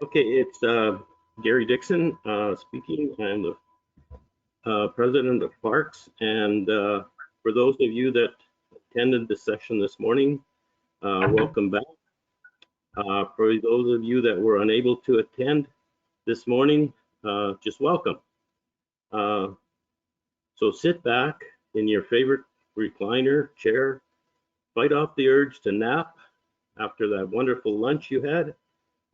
Okay, it's Gary Dixon speaking. I'm the president of Parcs, and for those of you that attended the session this morning, welcome back. For those of you that were unable to attend this morning, just welcome. So sit back in your favorite recliner chair, fight off the urge to nap after that wonderful lunch you had,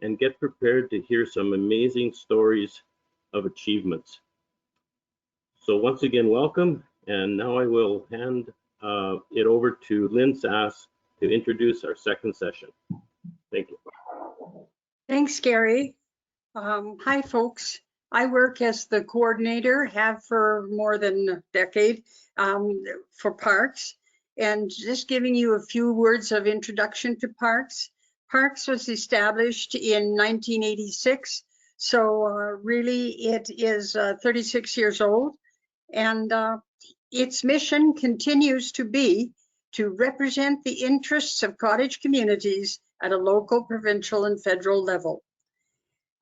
and get prepared to hear some amazing stories of achievements. So once again, welcome. And now I will hand it over to Lynn Sass to introduce our second session. Thank you. Thanks, Gary. Hi, folks. I work as the coordinator, have for more than a decade for Parcs. And just giving you a few words of introduction to Parcs. Parcs was established in 1986, so really it is 36 years old, and its mission continues to be to represent the interests of cottage communities at a local, provincial, and federal level.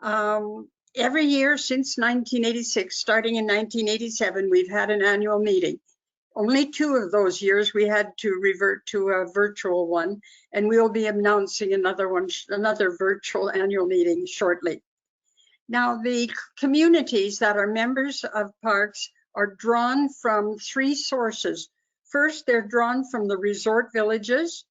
Every year since 1986, starting in 1987, we've had an annual meeting. Only 2 of those years we had to revert to a virtual one, and we'll be announcing another virtual annual meeting shortly. Now, the communities that are members of Parcs are drawn from 3 sources. First, they're drawn from the resort villages,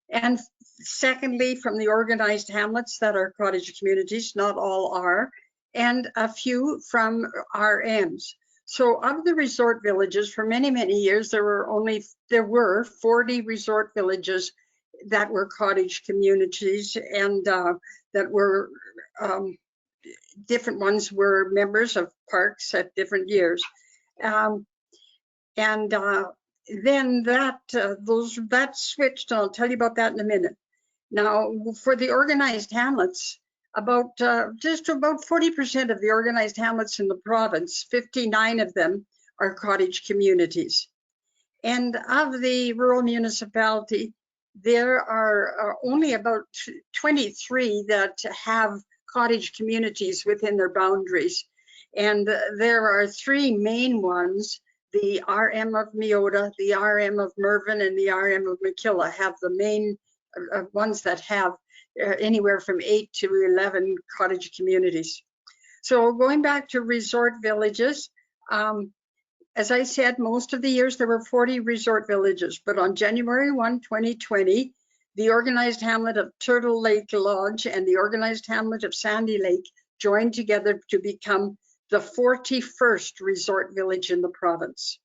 and secondly, from the organized hamlets that are cottage communities, not all are, and a few from RMs. So of the resort villages, for many, many years, there were 40 resort villages that were cottage communities, and that were different ones were members of Parcs at different years. Then that switched, and I'll tell you about that in a minute. Now, for the organized hamlets, just about 40% of the organized hamlets in the province, 59 of them are cottage communities. And of the rural municipality, there are only about 23 that have cottage communities within their boundaries. And there are 3 main ones. The RM of Meota, the RM of Mervyn, and the RM of Makilla have the main ones that have anywhere from 8 to 11 cottage communities. So going back to resort villages, as I said, most of the years there were 40 resort villages, but on January 1, 2020, the organized hamlet of Turtle Lake Lodge and the organized hamlet of Sandy Lake joined together to become the 41st resort village in the province.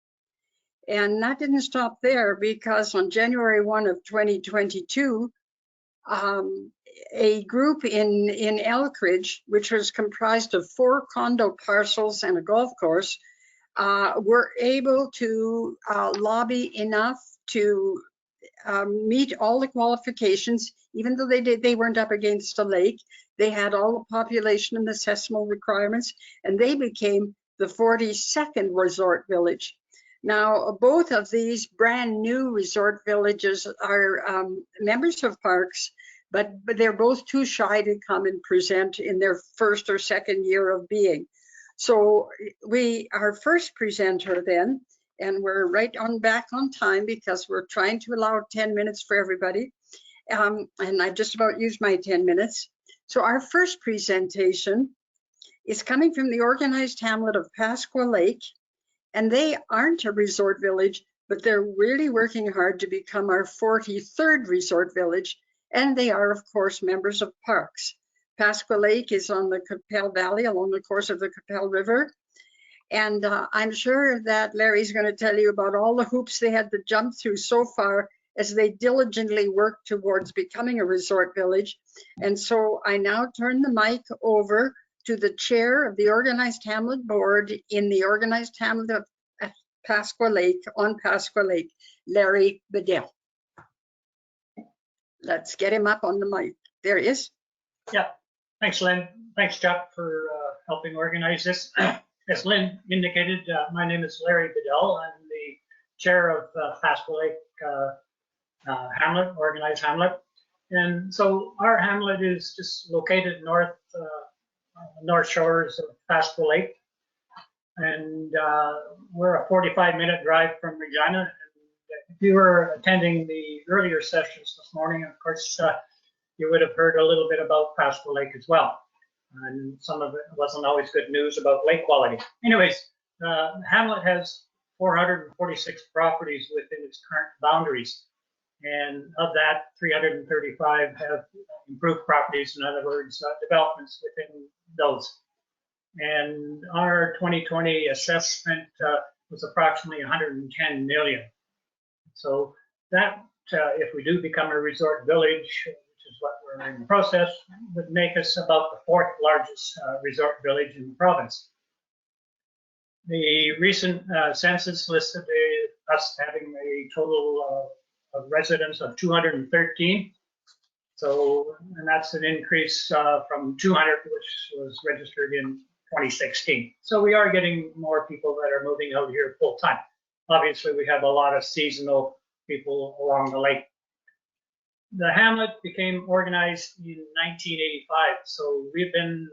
And that didn't stop there, because on January 1 of 2022, a group in Elkridge, which was comprised of 4 condo parcels and a golf course, were able to lobby enough to meet all the qualifications. Even though they weren't up against a lake, they had all the population and the decimal requirements, and they became the 42nd resort village. Now, both of these brand new resort villages are members of Parcs, but they're both too shy to come and present in their first or second year of being. So our first presenter then, and we're right on back on time because we're trying to allow 10 minutes for everybody. And I just about used my 10 minutes. So our first presentation is coming from the organized hamlet of Pasqua Lake. And they aren't a resort village, but they're really working hard to become our 43rd resort village. And they are, of course, members of Parcs. Pasqua Lake is on the Capel Valley along the course of the Capel River. And I'm sure that Larry's going to tell you about all the hoops they had to jump through so far as they diligently worked towards becoming a resort village. And so I now turn the mic over to the chair of the Organized Hamlet Board in the Organized Hamlet of Pasqua Lake, on Pasqua Lake, Larry Bedell. Let's get him up on the mic. There he is. Yeah, thanks, Lynn. Thanks, Chuck, for helping organize this. As Lynn indicated, my name is Larry Bedell. I'm the chair of Pasqua Lake Hamlet, Organized Hamlet. And so our hamlet is just located north shores of Pasco Lake. And we're a 45-minute drive from Regina. And if you were attending the earlier sessions this morning, of course, you would have heard a little bit about Pasco Lake as well. And some of it wasn't always good news about lake quality. Anyways, hamlet has 446 properties within its current boundaries. And of that, 335 have improved properties, in other words, developments within those. And our 2020 assessment was approximately 110 million. So that, if we do become a resort village, which is what we're in the process, would make us about the 4th largest resort village in the province. The recent census listed us having a total of residents of 213. So, and that's an increase from 200, which was registered in 2016. So we are getting more people that are moving out here full time. Obviously, we have a lot of seasonal people along the lake. The hamlet became organized in 1985. So we've been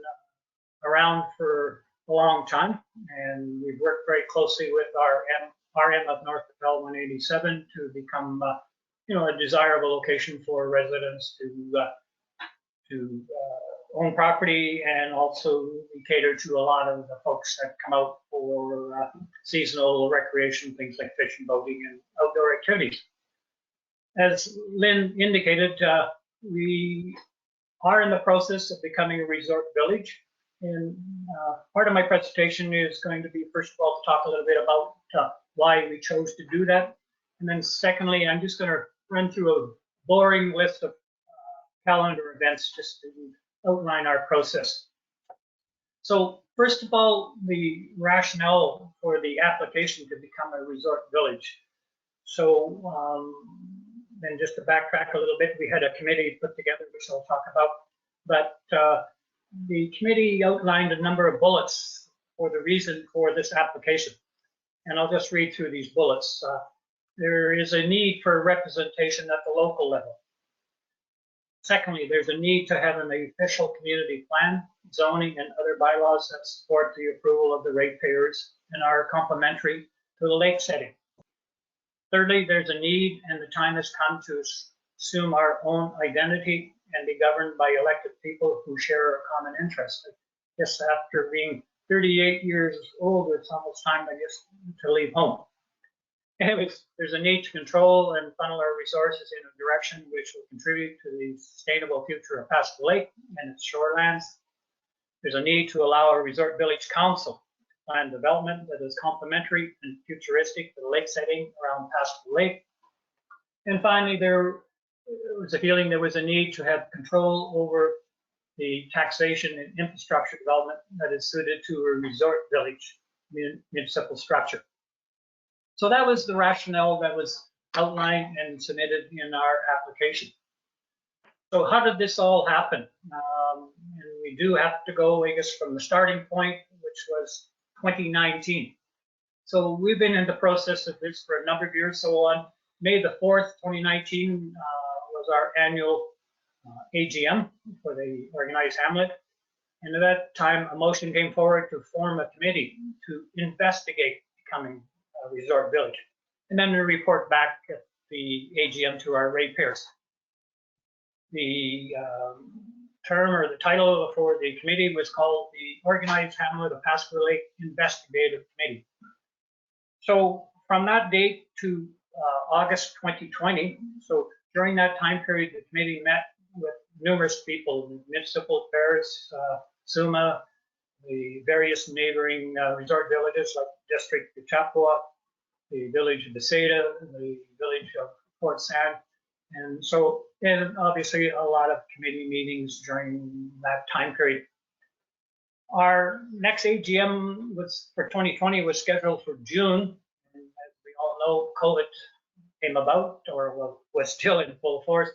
around for a long time, and we've worked very closely with our RM of North Bedell 187 to become a desirable location for residents to own property, and also we cater to a lot of the folks that come out for seasonal recreation, things like fishing, boating, and outdoor activities. As Lynn indicated, we are in the process of becoming a resort village. And part of my presentation is going to be, first of all, to talk a little bit about why we chose to do that. And then secondly, I'm just going to run through a boring list of calendar events just to outline our process. So first of all, the rationale for the application to become a resort village. So then just to backtrack a little bit, we had a committee put together, which I'll talk about. But the committee outlined a number of bullets for the reason for this application. And I'll just read through these bullets. There is a need for representation at the local level. Secondly, there's a need to have an official community plan, zoning, and other bylaws that support the approval of the ratepayers and are complementary to the lake setting. Thirdly, there's a need, and the time has come to assume our own identity and be governed by elected people who share a common interest. I guess after being 38 years old, it's almost time, I guess, to leave home. Anyways, there's a need to control and funnel our resources in a direction which will contribute to the sustainable future of Pasco Lake and its shorelands. There's a need to allow a resort village council to plan development that is complementary and futuristic to the lake setting around Pasco Lake. And finally, there was a feeling there was a need to have control over the taxation and infrastructure development that is suited to a resort village municipal structure. So that was the rationale that was outlined and submitted in our application. So how did this all happen? And we do have to go, I guess, from the starting point, which was 2019. So we've been in the process of this for a number of years. So on May the 4th, 2019 was our annual AGM for the organized hamlet. And at that time, a motion came forward to form a committee to investigate becoming a resort village, and then to report back at the AGM to our ratepayers. The term or the title for the committee was called the Organized Hamlet of Pasco Lake Investigative Committee. So from that date to August 2020, so during that time period, the committee met with numerous people, municipal affairs, SUMA, the various neighboring resort villages like District of Chapua, the village of Bethsaida, the village of Fort Sand. And so, and obviously a lot of committee meetings during that time period. Our next AGM was for 2020 was scheduled for June. And as we all know, COVID came about, or was still in full force.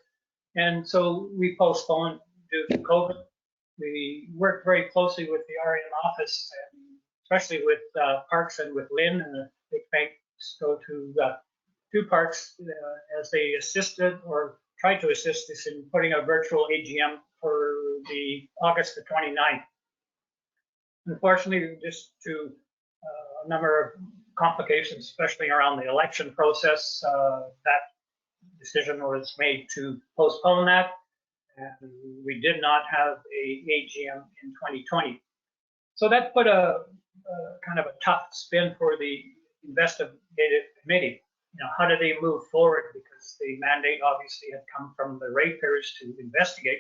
And so we postponed due to COVID. We worked very closely with the RM office, and especially with Parcs and with Lynn, and a big thanks go to Parcs as they assisted or tried to assist us in putting a virtual AGM for the August the 29th. Unfortunately, just to a number of complications, especially around the election process, that decision was made to postpone that, and we did not have a AGM in 2020. So that put a kind of a tough spin for the investigative committee. You know, how do they move forward? Because the mandate obviously had come from the ratepayers to investigate.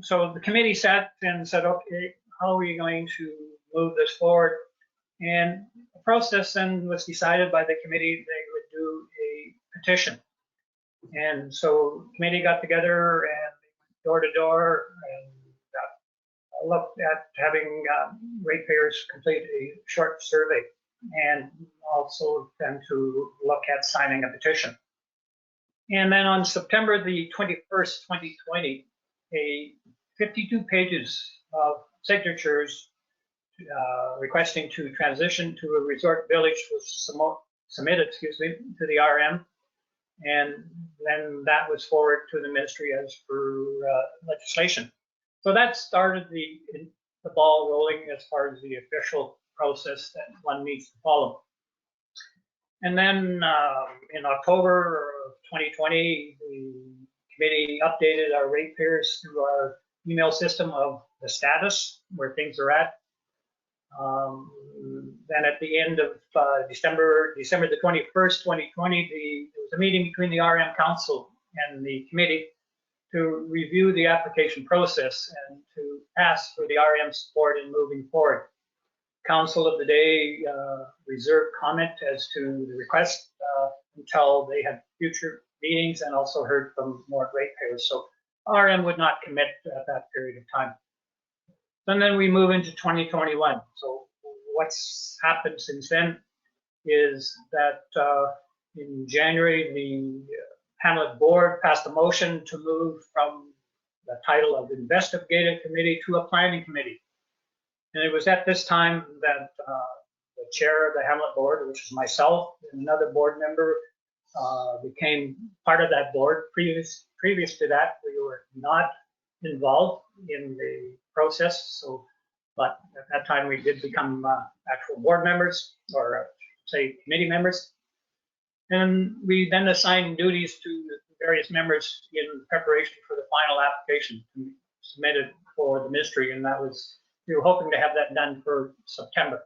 So the committee sat and said, okay, how are we going to move this forward? And the process then was decided by the committee they would do a petition. And so the committee got together and door to door and looked at having ratepayers complete a short survey, and also then to look at signing a petition. And then on September the 21st, 2020, 52 pages of signatures requesting to transition to a resort village was submitted, to the RM, and then that was forwarded to the ministry as per legislation. So that started the ball rolling as far as the official process that one needs to follow. And then in October of 2020, the committee updated our ratepayers through our email system of the status, where things are at. Then at the end of December the 21st, 2020, there was a meeting between the RM Council and the committee to review the application process and to ask for the RM support in moving forward. Council of the day reserved comment as to the request until they had future meetings and also heard from more ratepayers. So RM would not commit at that period of time. And then we move into 2021. So what's happened since then is that in January, the Hamlet board passed a motion to move from the title of investigative committee to a planning committee. And it was at this time that the chair of the Hamlet board, which is myself, and another board member became part of that board. Previous to that, we were not involved in the process. So, but at that time we did become actual board members, or say committee members. And we then assigned duties to the various members in preparation for the final application submitted for the ministry, and that was, we were hoping to have that done for September.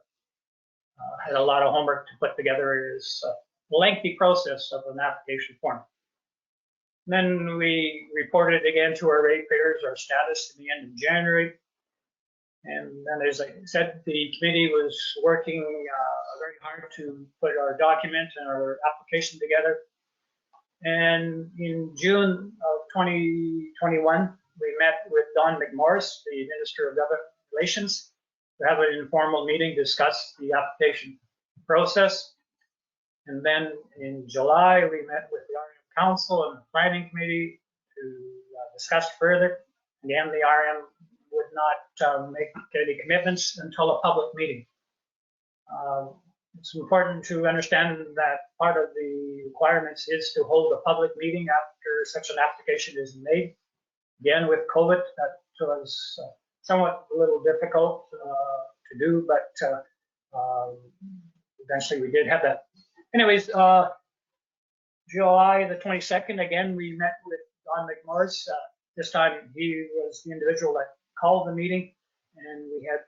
Had a lot of homework to put together. It is a lengthy process of an application form. Then we reported again to our ratepayers our status in the end of January. And then, as I said, the committee was working very hard to put our document and our application together. And in June of 2021, we met with Don McMorris, the Minister of Government Relations, to have an informal meeting, discuss the application process. And then in July, we met with the RM Council and the Planning Committee to discuss further. Again, the RM would not make any commitments until a public meeting. It's important to understand that part of the requirements is to hold a public meeting after such an application is made. Again, with COVID, that was somewhat a little difficult to do, but eventually we did have that. Anyways, July the 22nd, again, we met with Don McMorris. This time he was the individual that called the meeting, and we had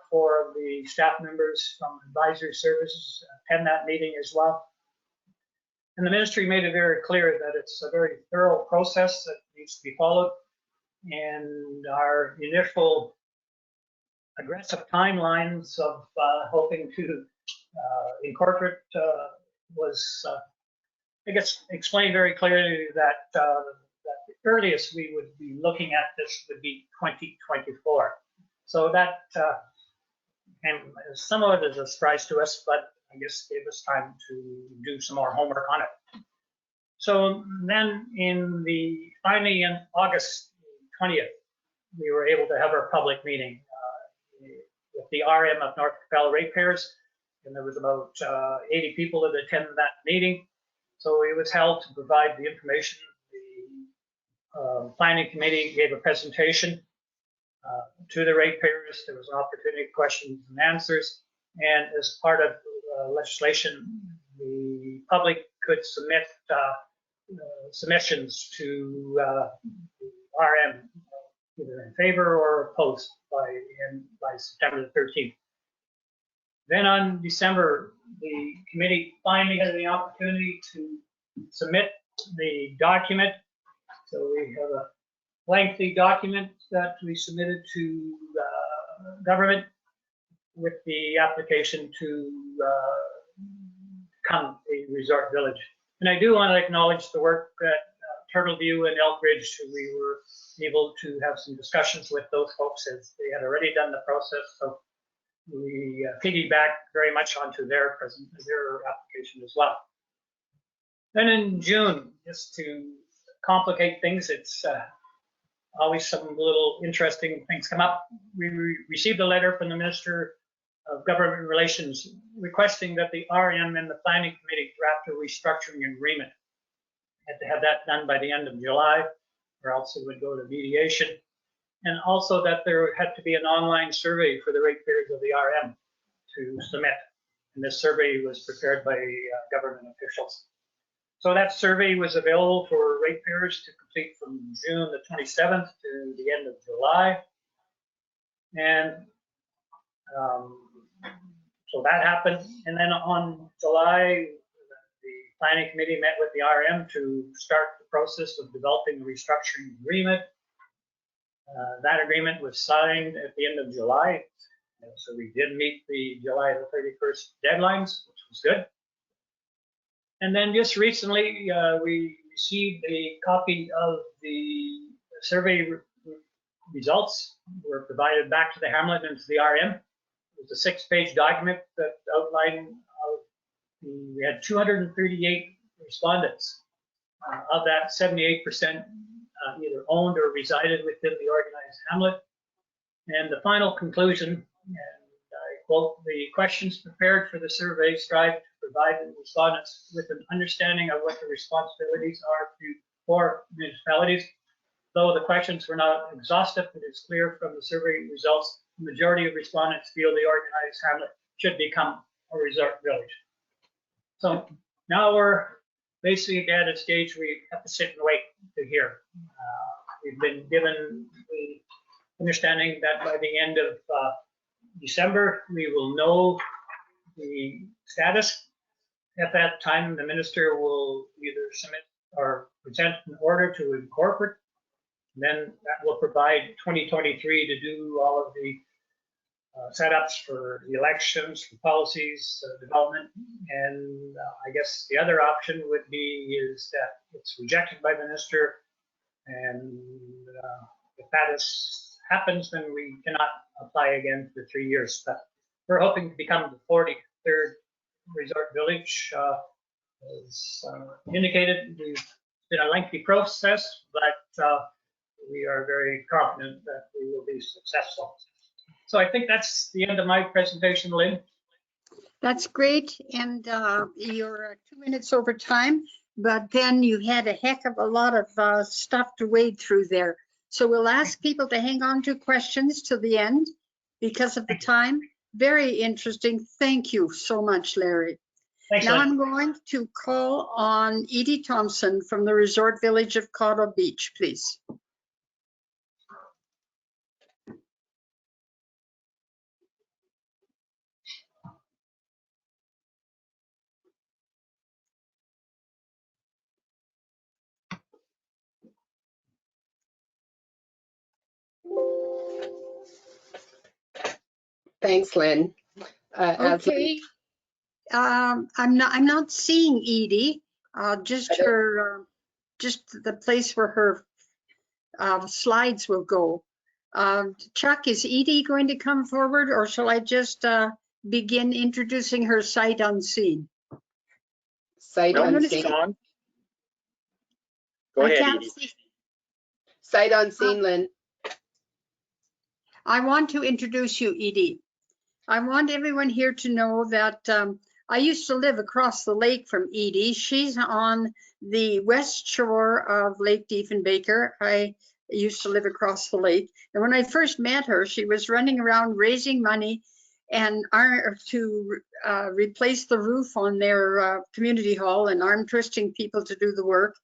4 of the staff members from advisory services attend that meeting as well. And the ministry made it very clear that it's a very thorough process that needs to be followed. And our initial aggressive timelines of hoping to incorporate was, I guess, explained very clearly that the earliest we would be looking at this would be 2024. So that came somewhat as a surprise to us, but I guess gave us time to do some more homework on it. So then finally in August 20th, we were able to have our public meeting with the RM of North Capel ratepayers, and there was about 80 people that attended that meeting. So it was held to provide the information, planning committee gave a presentation to the ratepayers. There was an opportunity for questions and answers. And as part of legislation, the public could submit submissions to RM, either in favor or opposed by September the 13th. Then on December, the committee finally had the opportunity to submit the document. So we have a lengthy document that we submitted to government with the application to become a resort village. And I do want to acknowledge the work that Turtleview and Elkridge, we were able to have some discussions with those folks as they had already done the process. So we piggybacked very much onto their application as well. Then in June, just to complicate things, it's always some little interesting things come up. We received a letter from the Minister of Government Relations requesting that the RM and the Planning Committee draft a restructuring agreement. Had to have that done by the end of July, or else it would go to mediation. And also that there had to be an online survey for the ratepayers of the RM to submit. And this survey was prepared by government officials. So that survey was available for ratepayers to complete from June the 27th to the end of July. And so that happened. And then on July, the planning committee met with the RM to start the process of developing a restructuring agreement. That agreement was signed at the end of July. So we did meet the July the 31st deadlines, which was good. And then just recently, we received a copy of the survey results were provided back to the Hamlet and to the RM. It was a 6-page document that outlined we had 238 respondents. Of that, 78% either owned or resided within the organized hamlet. And the final conclusion, and I quote, "The questions prepared for the survey strive to provide the respondents with an understanding of what the responsibilities are for municipalities. Though the questions were not exhaustive, it is clear from the survey results, the majority of respondents feel the organized hamlet should become a resort village." So now we're basically at a stage we have to sit and wait to hear. We've been given the understanding that by the end of December, we will know the status. At that time, the minister will either submit or present an order to incorporate. Then that will provide 2023 to do all of the setups for the elections, for policies, development. And I guess the other option would be is that it's rejected by the minister. And if that happens, then we cannot apply again for 3 years. But we're hoping to become the 43rd resort village. As indicated, it's been a lengthy process, but we are very confident that we will be successful. So I think that's the end of my presentation, Lynn. That's great. And you're 2 minutes over time, but then you had a heck of a lot of stuff to wade through there. So we'll ask people to hang on to questions till the end because of the time. Very interesting. Thank you so much, Larry. Thanks, Now Lynn. I'm going to call on Edie Thompson from the resort village of Cottle Beach, please. Thanks, Lynn. Okay. I'm not seeing Edie. Just the place where her slides will go. Chuck, is Edie going to come forward, or shall I just begin introducing her sight unseen? Sight No, unseen. it's on. Go I ahead, can't Edie. see. Sight unseen, Lynn. I want to introduce you, Edie. I want everyone here to know that I used to live across the lake from Edie. She's on the west shore of Lake Diefenbaker. I used to live across the lake. And when I first met her, she was running around raising money and to replace the roof on their community hall and arm twisting people to do the work.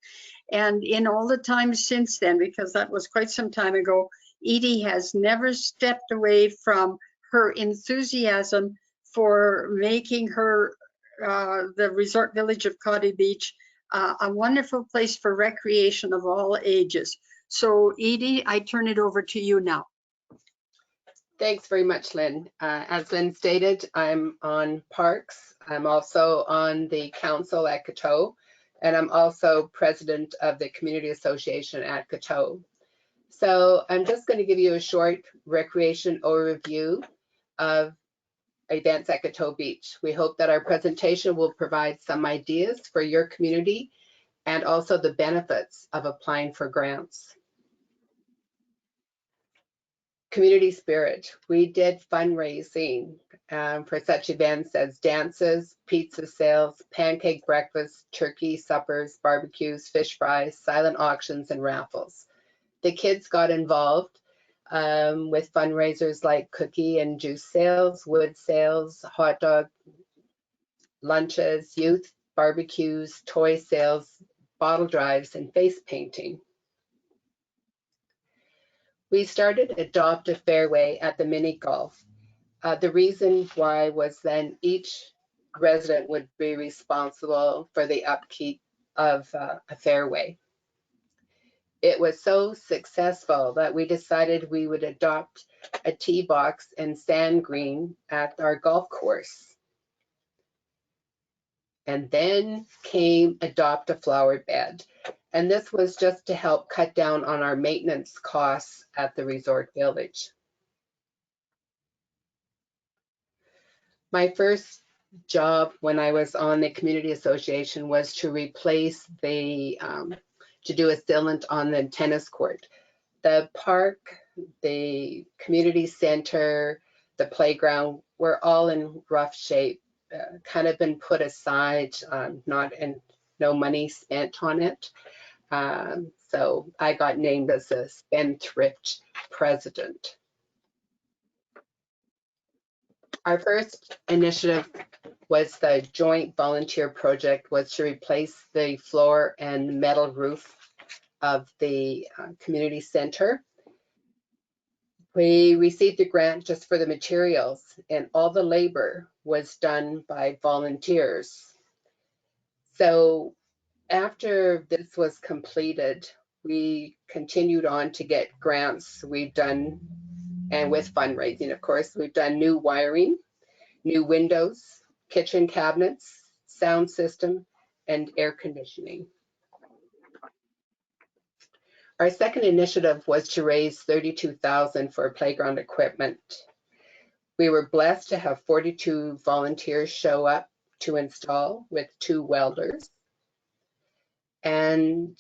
And in all the time since then, because that was quite some time ago, Edie has never stepped away from her enthusiasm for making her the resort village of Cotty Beach a wonderful place for recreation of all ages. So Edie, I turn it over to you now. Thanks very much, Lynn. As Lynn stated, I'm on Parcs. I'm also on the council at Coteau, and I'm also president of the community association at Coteau. So I'm just going to give you a short recreation overview of events at Coteau Beach. We hope that our presentation will provide some ideas for your community and also the benefits of applying for grants. Community spirit. We did fundraising for such events as dances, pizza sales, pancake breakfast, turkey suppers, barbecues, fish fries, silent auctions, and raffles. The kids got involved with fundraisers like cookie and juice sales, wood sales, hot dog lunches, youth barbecues, toy sales, bottle drives, and face painting. We started Adopt a Fairway at the mini golf. The reason why was then each resident would be responsible for the upkeep of a fairway. It was so successful that we decided we would adopt a tee box and sand green at our golf course. And then came Adopt a Flower Bed. And this was just to help cut down on our maintenance costs at the resort village. My first job when I was on the community association was to replace the, to do a sealant on the tennis court. The park, the community center, the playground were all in rough shape, kind of been put aside, no money spent on it. So I got named as a spendthrift president. Our first initiative was the joint volunteer project, was to replace the floor and metal roof of the community center. We received a grant just for the materials, and all the labor was done by volunteers. So after this was completed, we continued on to get grants. We've done, and with fundraising, of course, we've done new wiring, new windows, kitchen cabinets, sound system, and air conditioning. Our second initiative was to raise $32,000 for playground equipment. We were blessed to have 42 volunteers show up to install with 2 welders. And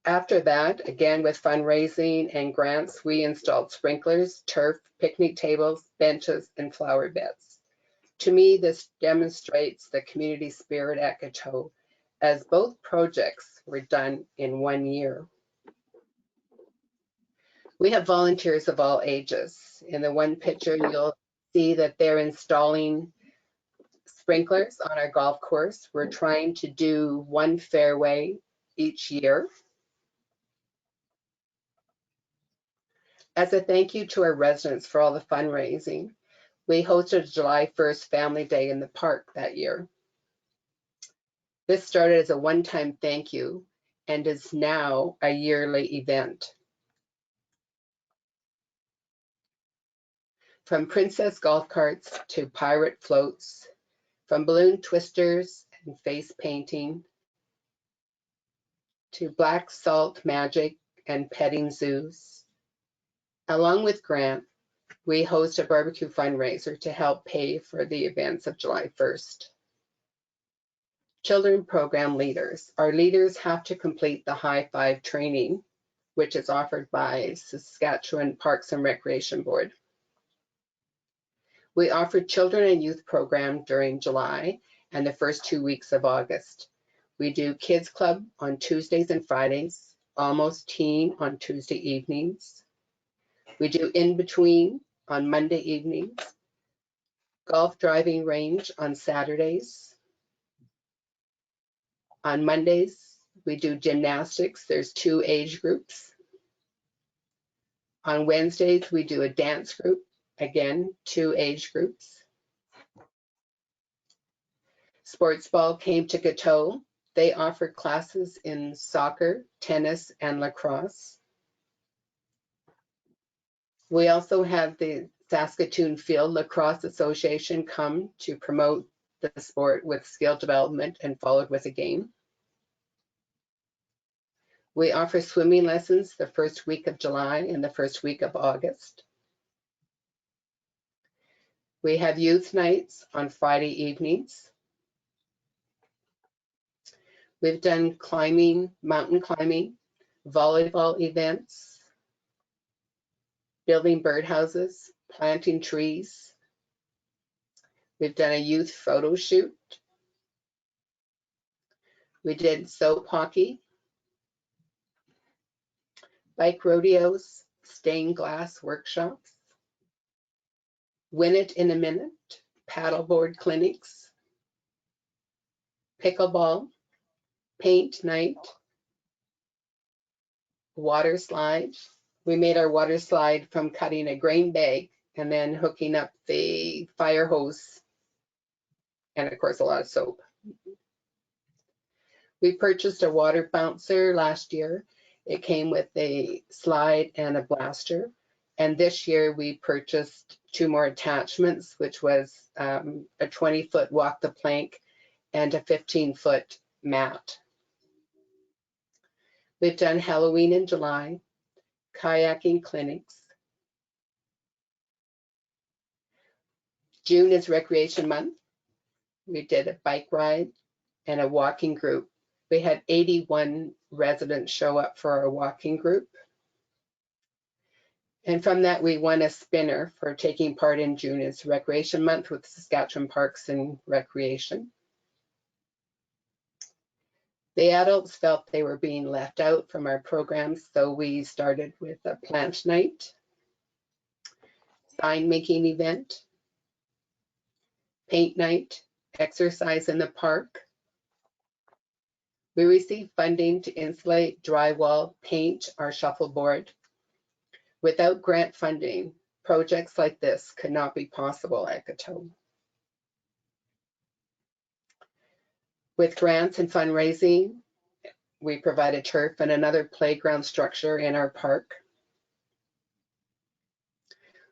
after that, again with fundraising and grants, we installed sprinklers, turf, picnic tables, benches, and flower beds. To me, this demonstrates the community spirit at Coteau, as both projects were done in 1 year. We have volunteers of all ages. In the one picture, you'll see that they're installing sprinklers on our golf course. We're trying to do 1 fairway each year. As a thank you to our residents for all the fundraising, we hosted July 1st Family Day in the park that year. This started as a one-time thank you and is now a yearly event. From princess golf carts to pirate floats, from balloon twisters and face painting, to black salt magic and petting zoos. Along with Grant, we host a barbecue fundraiser to help pay for the events of July 1st. Children program leaders. Our leaders have to complete the High Five training, which is offered by Saskatchewan Parks and Recreation Board. We offered children and youth program during July, and the first 2 weeks of August. We do Kids Club on Tuesdays and Fridays, Almost Teen on Tuesday evenings. We do In Between on Monday evenings, Golf Driving Range on Saturdays. On Mondays, we do gymnastics. There's 2 age groups. On Wednesdays, we do a dance group. Again, 2 age groups. Sports Ball came to Coteau. They offer classes in soccer, tennis, and lacrosse. We also have the Saskatoon Field Lacrosse Association come to promote the sport with skill development and followed with a game. We offer swimming lessons the first week of July and the first week of August. We have youth nights on Friday evenings. We've done climbing, mountain climbing, volleyball events, building birdhouses, planting trees. We've done a youth photo shoot. We did soap hockey, bike rodeos, stained glass workshops, Win It in a Minute, paddleboard clinics, pickleball, paint night, water slide. We made our water slide from cutting a grain bag and then hooking up the fire hose and of course a lot of soap. We purchased a water bouncer last year. It came with a slide and a blaster. And this year we purchased 2 more attachments, which was a 20-foot walk the plank and a 15-foot mat. We've done Halloween in July, kayaking clinics. June is Recreation Month. We did a bike ride and a walking group. We had 81 residents show up for our walking group. And from that, we won a spinner for taking part in June as Recreation Month with Saskatchewan Parks and Recreation. The adults felt they were being left out from our programs, so we started with a plant night, sign making event, paint night, exercise in the park. We received funding to insulate, drywall, paint our shuffleboard. Without grant funding, projects like this could not be possible at Coteau. With grants and fundraising, we provided turf and another playground structure in our park.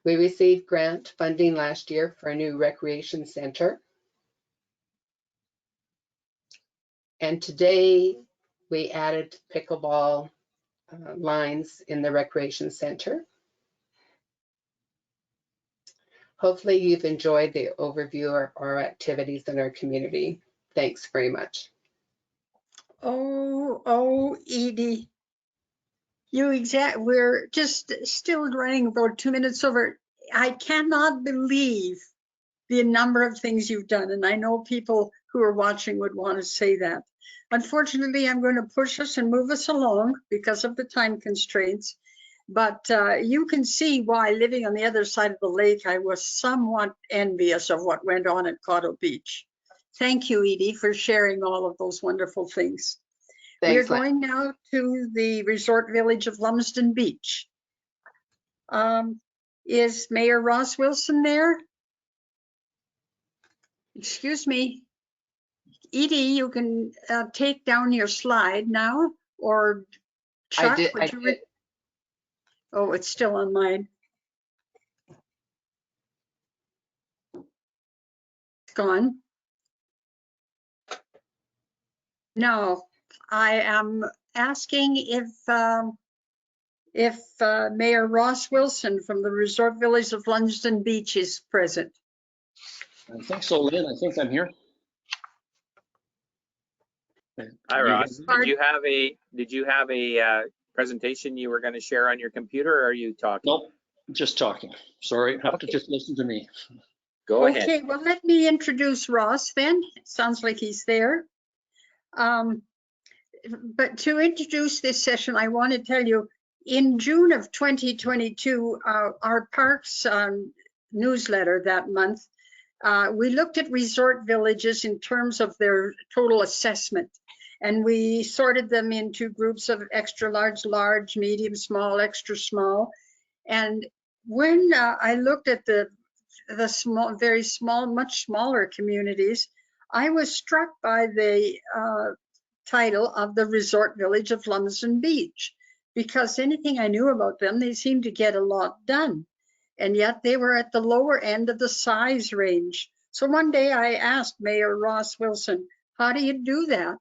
We received grant funding last year for a new recreation center. And today we added pickleball lines in the recreation center. Hopefully you've enjoyed the overview of our activities in our community. Thanks very much. Oh, Edie, we're just still running about 2 minutes over. I cannot believe the number of things you've done, and I know people who are watching would want to say that. Unfortunately, I'm going to push us and move us along because of the time constraints. But you can see why, living on the other side of the lake, I was somewhat envious of what went on at Coteau Beach. Thank you, Edie, for sharing all of those wonderful things. Thanks, We're going now to the resort village of Lumsden Beach. Is Mayor Ross Wilson there? Excuse me. Edie, you can take down your slide now, or Chuck, I did. Oh, it's still on mine. It's gone. No, I am asking if Mayor Ross Wilson from the Resort Village of Lumsden Beach is present. I think so, Lynn. I think I'm here. Hi, Ross. Did you have a presentation you were going to share on your computer, or are you talking? Nope, just talking. Sorry, have to just listen to me. Go ahead. Okay, well, let me introduce Ross then. It sounds like he's there. But to introduce this session, I want to tell you, in June of 2022, our Parcs newsletter that month, we looked at resort villages in terms of their total assessment. And we sorted them into groups of extra large, large, medium, small, extra small. And when I looked at the small, very small, much smaller communities, I was struck by the title of the resort village of Lumsden Beach, because anything I knew about them, they seemed to get a lot done. And yet they were at the lower end of the size range. So one day I asked Mayor Ross Wilson, how do you do that?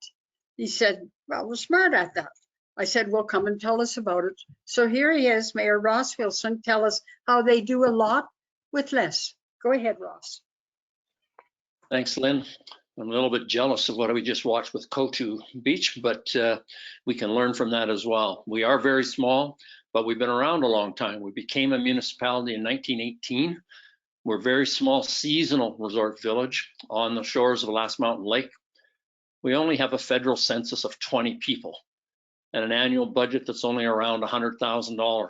He said, well, we're smart at that. I said, well, come and tell us about it. So here he is, Mayor Ross Wilson, tell us how they do a lot with less. Go ahead, Ross. Thanks, Lynn. I'm a little bit jealous of what we just watched with Cotu Beach, but we can learn from that as well. We are very small, but we've been around a long time. We became a municipality in 1918. We're a very small seasonal resort village on the shores of Last Mountain Lake. We only have a federal census of 20 people and an annual budget that's only around $100,000.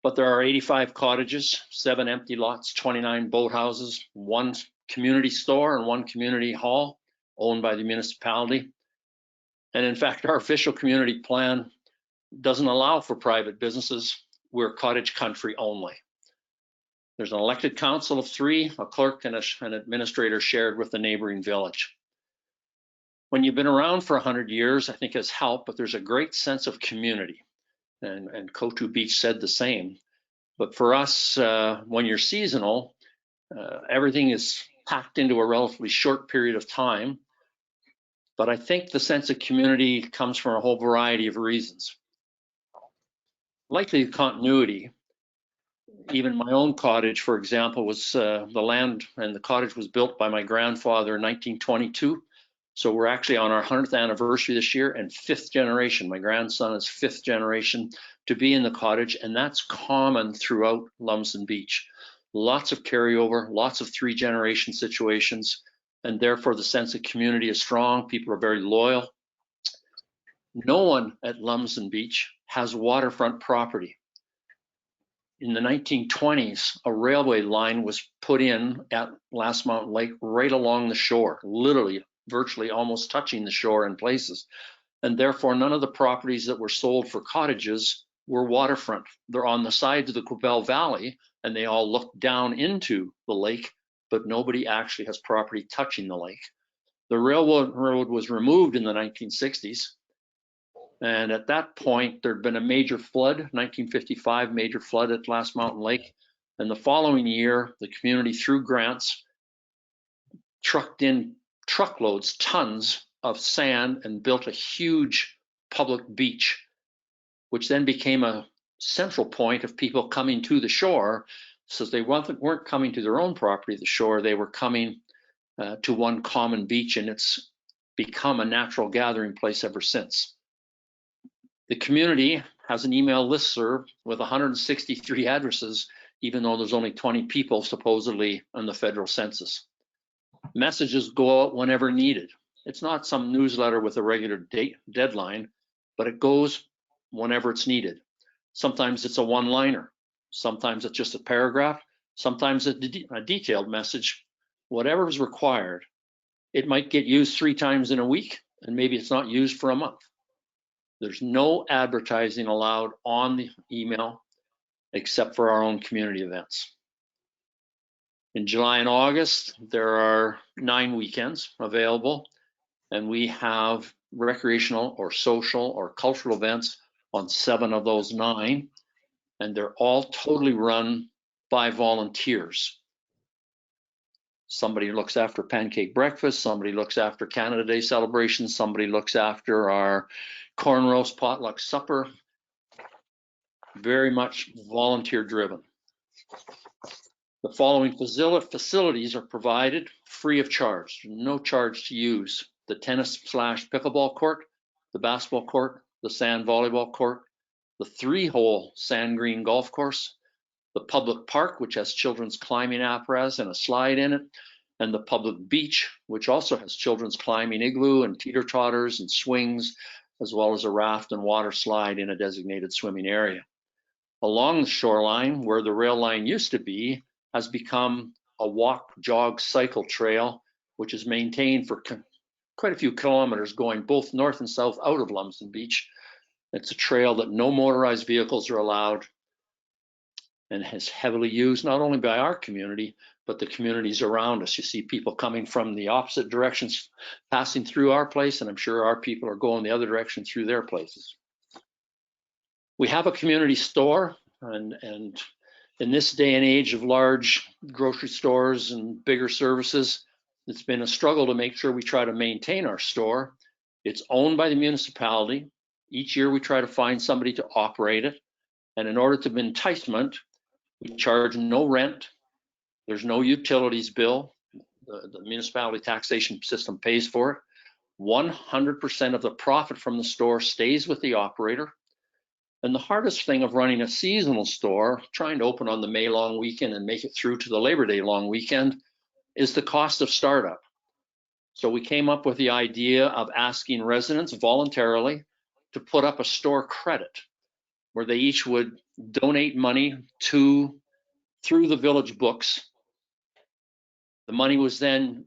But there are 85 cottages, 7 empty lots, 29 boathouses, 1 community store and 1 community hall owned by the municipality. And in fact, our official community plan doesn't allow for private businesses. We're cottage country only. There's an elected council of 3, a clerk and an administrator shared with the neighboring village. When you've been around for 100 years, I think has helped, but there's a great sense of community. And Cotu Beach said the same. But for us, when you're seasonal, everything is packed into a relatively short period of time. But I think the sense of community comes from a whole variety of reasons. Likely continuity. Even my own cottage, for example, was the land and the cottage was built by my grandfather in 1922. So we're actually on our 100th anniversary this year and 5th generation. My grandson is 5th generation to be in the cottage, and that's common throughout Lumsden Beach. Lots of carryover, lots of 3-generation situations, and therefore the sense of community is strong. People are very loyal. No one at Lumsden Beach has waterfront property. In the 1920s, a railway line was put in at Last Mountain Lake right along the shore, literally, virtually almost touching the shore in places. And therefore, none of the properties that were sold for cottages were waterfront. They're on the sides of the Quebec Valley, and they all look down into the lake, but nobody actually has property touching the lake. The railroad was removed in the 1960s. And at that point, there'd been a major flood, 1955 major flood at Last Mountain Lake. And the following year, the community, through grants, trucked in truckloads, tons of sand and built a huge public beach, which then became a central point of people coming to the shore. So they weren't coming to their own property, the shore, they were coming to one common beach, and it's become a natural gathering place ever since. The community has an email listserv with 163 addresses, even though there's only 20 people supposedly on the federal census. Messages go out whenever needed. It's not some newsletter with a regular deadline, but it goes whenever it's needed. Sometimes it's a one-liner. Sometimes it's just a paragraph. Sometimes a detailed message, whatever is required. It might get used 3 times in a week, and maybe it's not used for a month. There's no advertising allowed on the email except for our own community events. In July and August, there are 9 weekends available, and we have recreational or social or cultural events on 7 of those 9, and they're all totally run by volunteers. Somebody looks after pancake breakfast, somebody looks after Canada Day celebrations, somebody looks after our corn roast potluck supper. Very much volunteer driven. The following facilities are provided free of charge, no charge to use: the tennis/pickleball court, the basketball court, the sand volleyball court, the 3-hole sand green golf course, the public park, which has children's climbing apparatus and a slide in it, and the public beach, which also has children's climbing igloo and teeter-totters and swings, as well as a raft and water slide in a designated swimming area. Along the shoreline, where the rail line used to be, has become a walk, jog, cycle trail, which is maintained for quite a few kilometers going both north and south out of Lumsden Beach. It's a trail that no motorized vehicles are allowed and is heavily used not only by our community, but the communities around us. You see people coming from the opposite directions, passing through our place, and I'm sure our people are going the other direction through their places. We have a community store, and in this day and age of large grocery stores and bigger services, it's been a struggle to make sure we try to maintain our store. It's owned by the municipality. Each year we try to find somebody to operate it. And in order to be enticement, we charge no rent. There's no utilities bill. The municipality taxation system pays for it. 100% of the profit from the store stays with the operator. And the hardest thing of running a seasonal store, trying to open on the May long weekend and make it through to the Labor Day long weekend, is the cost of startup. So we came up with the idea of asking residents voluntarily to put up a store credit where they each would donate money through the village books. The money was then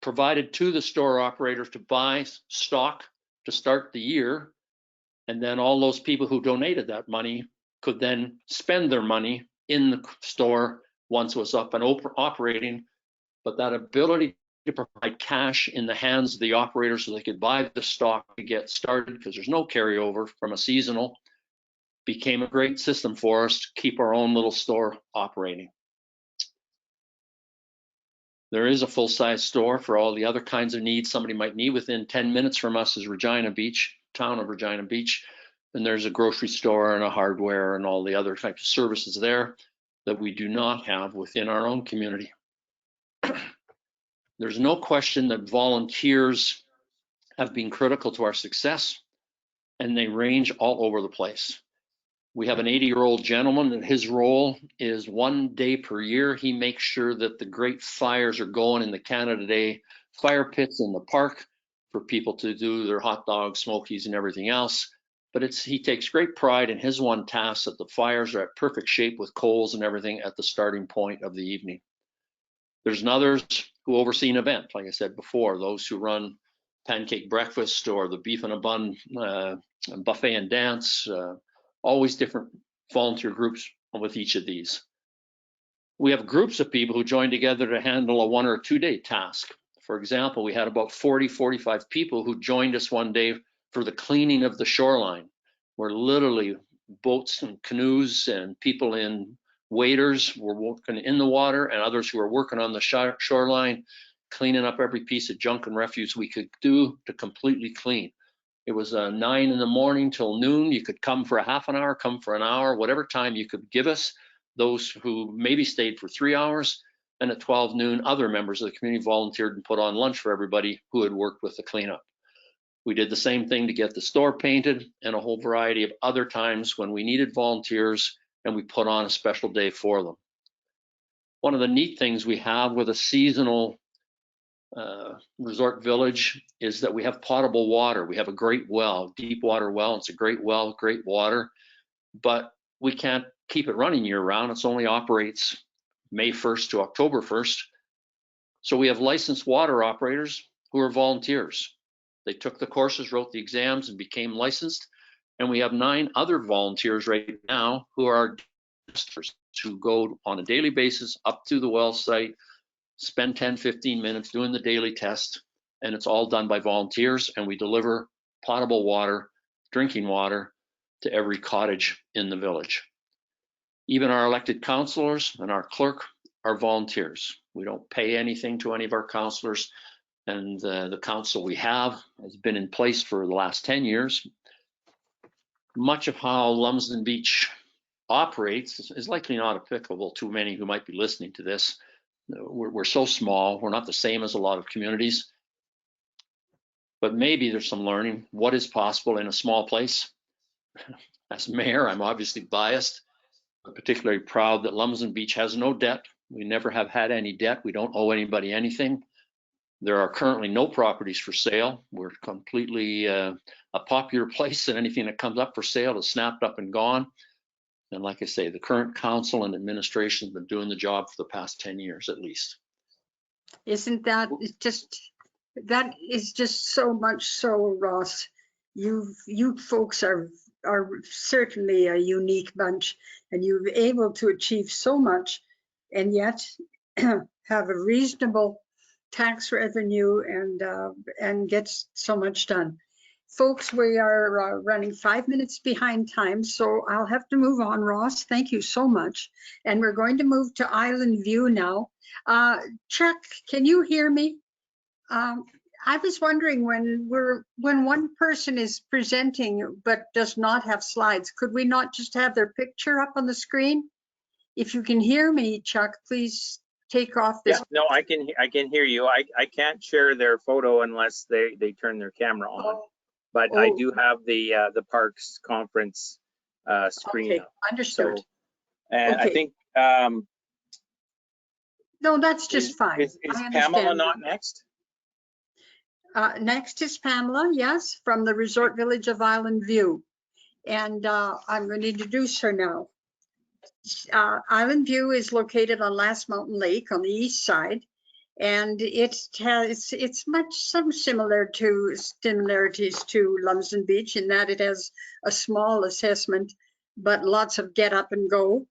provided to the store operator to buy stock to start the year. And then all those people who donated that money could then spend their money in the store once it was up and operating. But that ability to provide cash in the hands of the operator so they could buy the stock to get started, because there's no carryover from a seasonal, became a great system for us to keep our own little store operating. There is a full-size store for all the other kinds of needs somebody might need. Within 10 minutes from us is Regina Beach, town of Regina Beach. And there's a grocery store and a hardware and all the other types of services there that we do not have within our own community. There's no question that volunteers have been critical to our success, and they range all over the place. We have an 80-year-old gentleman, and his role is 1 day per year. He makes sure that the great fires are going in the Canada Day fire pits in the park for people to do their hot dogs, smokies, and everything else. But he takes great pride in his one task that the fires are at perfect shape with coals and everything at the starting point of the evening. There's others who oversee an event, like I said before, those who run pancake breakfast or the beef and a bun buffet and dance, always different volunteer groups with each of these. We have groups of people who join together to handle a 1 or 2 day task. For example, we had about 45 people who joined us one day for the cleaning of the shoreline, where literally boats and canoes and people in waders were working in the water, and others who were working on the shoreline, cleaning up every piece of junk and refuse we could do to completely clean. It was 9 in the morning till noon. You could come for a half an hour, come for an hour, whatever time you could give us. Those who maybe stayed for 3 hours, and at 12 noon, other members of the community volunteered and put on lunch for everybody who had worked with the cleanup. We did the same thing to get the store painted, and a whole variety of other times when we needed volunteers, and we put on a special day for them. One of the neat things we have with a seasonal resort village is that we have potable water. We have a great well, deep water well. It's a great well, great water, but we can't keep it running year round. It only operates May 1st to October 1st. So we have licensed water operators who are volunteers. They took the courses, wrote the exams, and became licensed. And we have 9 other volunteers right now who are testers who go on a daily basis up to the well site, spend 10, 15 minutes doing the daily test, and it's all done by volunteers, and we deliver potable water, drinking water, to every cottage in the village. Even our elected councillors and our clerk are volunteers. We don't pay anything to any of our councillors, and the council we have has been in place for the last 10 years. Much of how Lumsden Beach operates is likely not applicable to many who might be listening to this. We're so small, we're not the same as a lot of communities, but maybe there's some learning. What is possible in a small place? As mayor, I'm obviously biased, I'm particularly proud that Lumsden Beach has no debt. We never have had any debt. We don't owe anybody anything. There are currently no properties for sale. We're completely a popular place, and anything that comes up for sale is snapped up and gone. And like I say, the current council and administration have been doing the job for the past 10 years at least. Isn't that that is just so much so, Ross. You folks are certainly a unique bunch, and you're able to achieve so much and yet have a reasonable tax revenue and get so much done. Folks, we are running 5 minutes behind time, so I'll have to move on. Ross, thank you so much. And we're going to move to Island View now. Chuck, can you hear me? I was wondering, when one person is presenting but does not have slides, could we not just have their picture up on the screen? If you can hear me, Chuck, please take off this. Yeah, no, I can hear you. I can't share their photo unless they turn their camera on. But I do have the Parcs conference screen Okay, up. understood. So, and Okay. I think no, that's just fine. Is Pamela not next? Next is Pamela, yes, from the Resort Village of Island View. And I'm going to introduce her now. Island View is located on Last Mountain Lake on the east side. And it's some similarities to Lumsden Beach in that it has a small assessment, but lots of get up and go.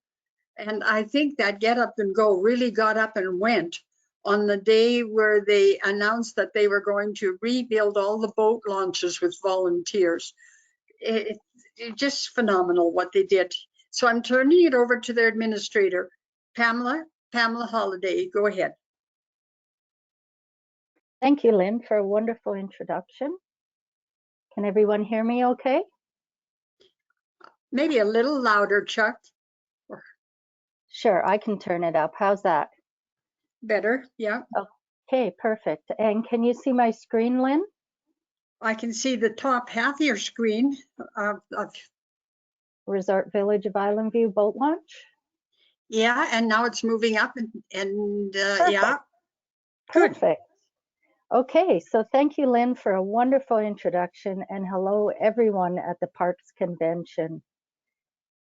And I think that get up and go really got up and went on the day where they announced that they were going to rebuild all the boat launches with volunteers. It's just phenomenal what they did. So I'm turning it over to their administrator, Pamela Holiday. Go ahead. Thank you, Lynn, for a wonderful introduction. Can everyone hear me okay? Maybe a little louder, Chuck. Sure, I can turn it up. How's that? Better, yeah. Okay, perfect. And can you see my screen, Lynn? I can see the top half of your screen. Resort Village of Island View boat launch? Yeah, and now it's moving up and yeah. Perfect. Good. Okay, so thank you, Lynn, for a wonderful introduction, and hello everyone at the Parcs Convention.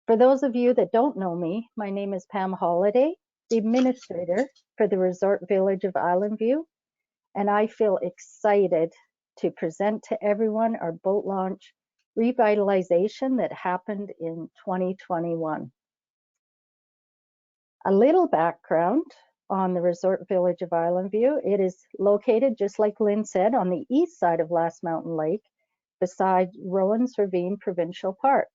For those of you that don't know me, my name is Pam Holiday, the administrator for the Resort Village of Island View, and I feel excited to present to everyone our boat launch revitalization that happened in 2021. A little background on the Resort Village of Island View. It is located, just like Lynn said, on the east side of Last Mountain Lake, beside Rowan's Ravine Provincial Park.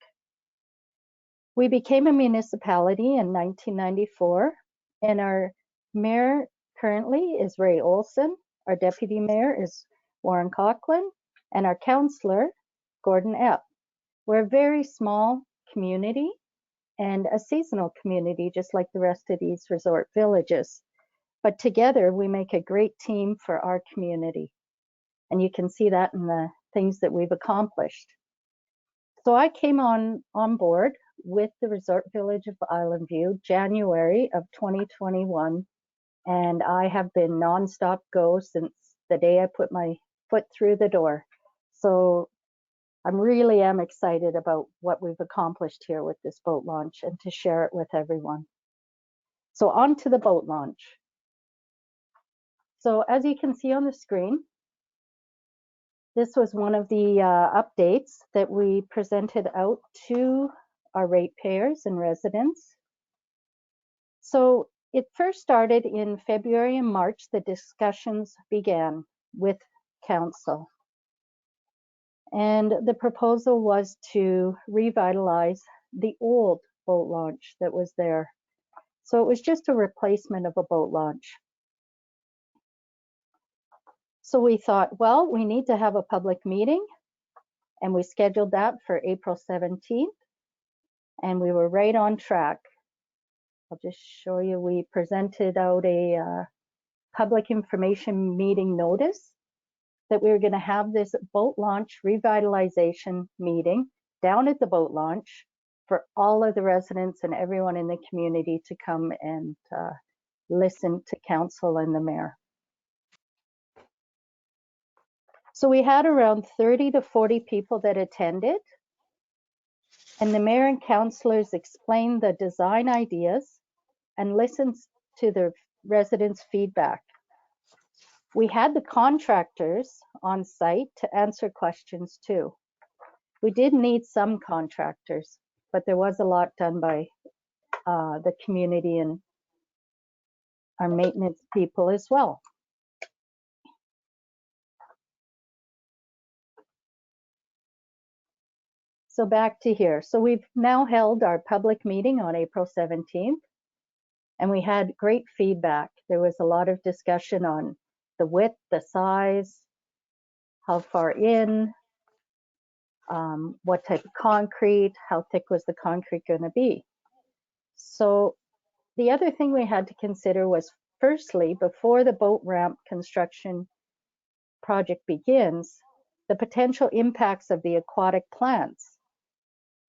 We became a municipality in 1994, and our mayor currently is Ray Olson, our deputy mayor is Warren Coughlin, and our councillor, Gordon Epp. We're a very small community and a seasonal community, just like the rest of these resort villages. But together we make a great team for our community. And you can see that in the things that we've accomplished. So I came on board with the Resort Village of Island View, January of 2021. And I have been nonstop go since the day I put my foot through the door. So I really am excited about what we've accomplished here with this boat launch and to share it with everyone. So on to the boat launch. So as you can see on the screen, this was one of the updates that we presented out to our ratepayers and residents. So it first started in February and March, the discussions began with council. And the proposal was to revitalize the old boat launch that was there. So it was just a replacement of a boat launch. So we thought, well, we need to have a public meeting, and we scheduled that for April 17th, and we were right on track. I'll just show you, we presented out a public information meeting notice that we were going to have this boat launch revitalization meeting down at the boat launch for all of the residents and everyone in the community to come and listen to council and the mayor. So we had around 30 to 40 people that attended, and the mayor and councillors explained the design ideas and listened to the residents' feedback. We had the contractors on site to answer questions too. We did need some contractors, but there was a lot done by the community and our maintenance people as well. So back to here. So we've now held our public meeting on April 17th, and we had great feedback. There was a lot of discussion on the width, the size, how far in, what type of concrete, how thick was the concrete going to be. So the other thing we had to consider was, firstly, before the boat ramp construction project begins, the potential impacts of the aquatic plants,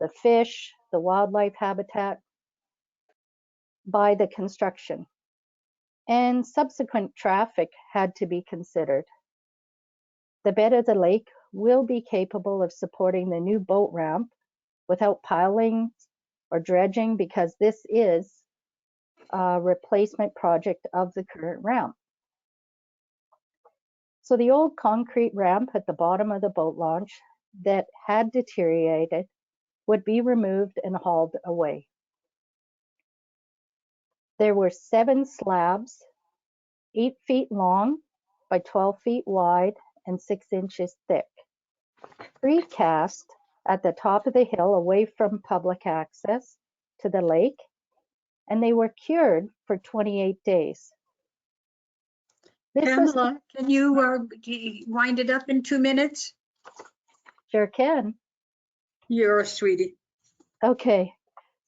the fish, the wildlife habitat, by the construction. And subsequent traffic had to be considered. The bed of the lake will be capable of supporting the new boat ramp without piling or dredging, because this is a replacement project of the current ramp. So the old concrete ramp at the bottom of the boat launch that had deteriorated would be removed and hauled away. There were 7 slabs, 8 feet long by 12 feet wide and 6 inches thick, precast at the top of the hill away from public access to the lake, and they were cured for 28 days. This Pamela, can you wind it up in 2 minutes? Sure can. You're a sweetie. Okay.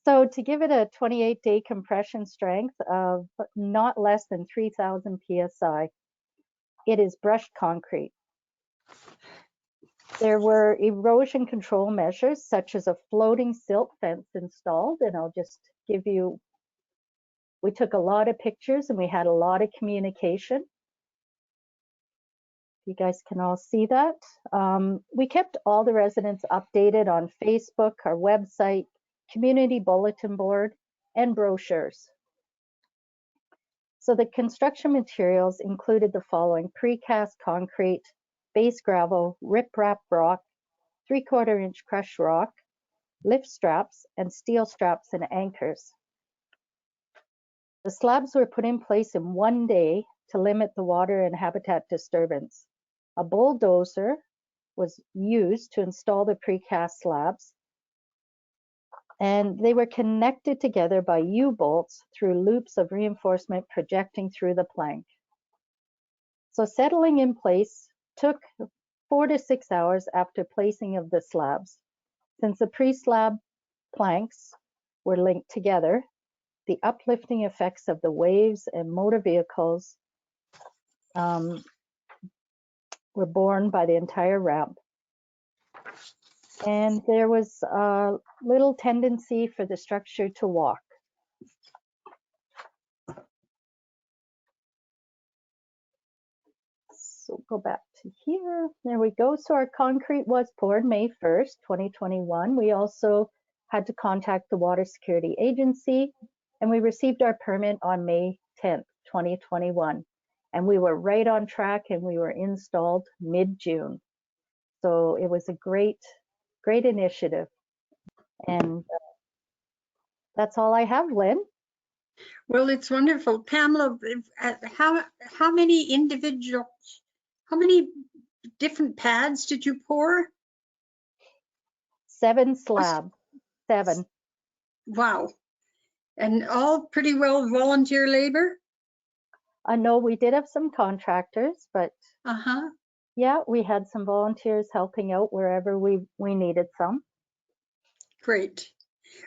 So to give it a 28-day compression strength of not less than 3,000 PSI, it is brushed concrete. There were erosion control measures such as a floating silt fence installed, and I'll just give you, we took a lot of pictures and we had a lot of communication. You guys can all see that. We kept all the residents updated on Facebook, our website, community bulletin board, and brochures. So the construction materials included the following: precast concrete, base gravel, riprap rock, 3/4 inch crushed rock, lift straps, and steel straps and anchors. The slabs were put in place in 1 day to limit the water and habitat disturbance. A bulldozer was used to install the precast slabs, and they were connected together by U-bolts through loops of reinforcement projecting through the plank. So settling in place took 4 to 6 hours after placing of the slabs. Since the pre-slab planks were linked together, the uplifting effects of the waves and motor vehicles were borne by the entire ramp. And there was a little tendency for the structure to walk. So go back to here. There we go. So our concrete was poured May 1st, 2021. We also had to contact the Water Security Agency, and we received our permit on May 10th, 2021. And we were right on track, and we were installed mid-June. So it was a great initiative. And that's all I have, Lynn. Well, it's wonderful. Pamela, how many different pads did you pour? 7 slabs, 7. Wow. And all pretty well volunteer labor? No, we did have some contractors, but yeah, we had some volunteers helping out wherever we needed some. Great.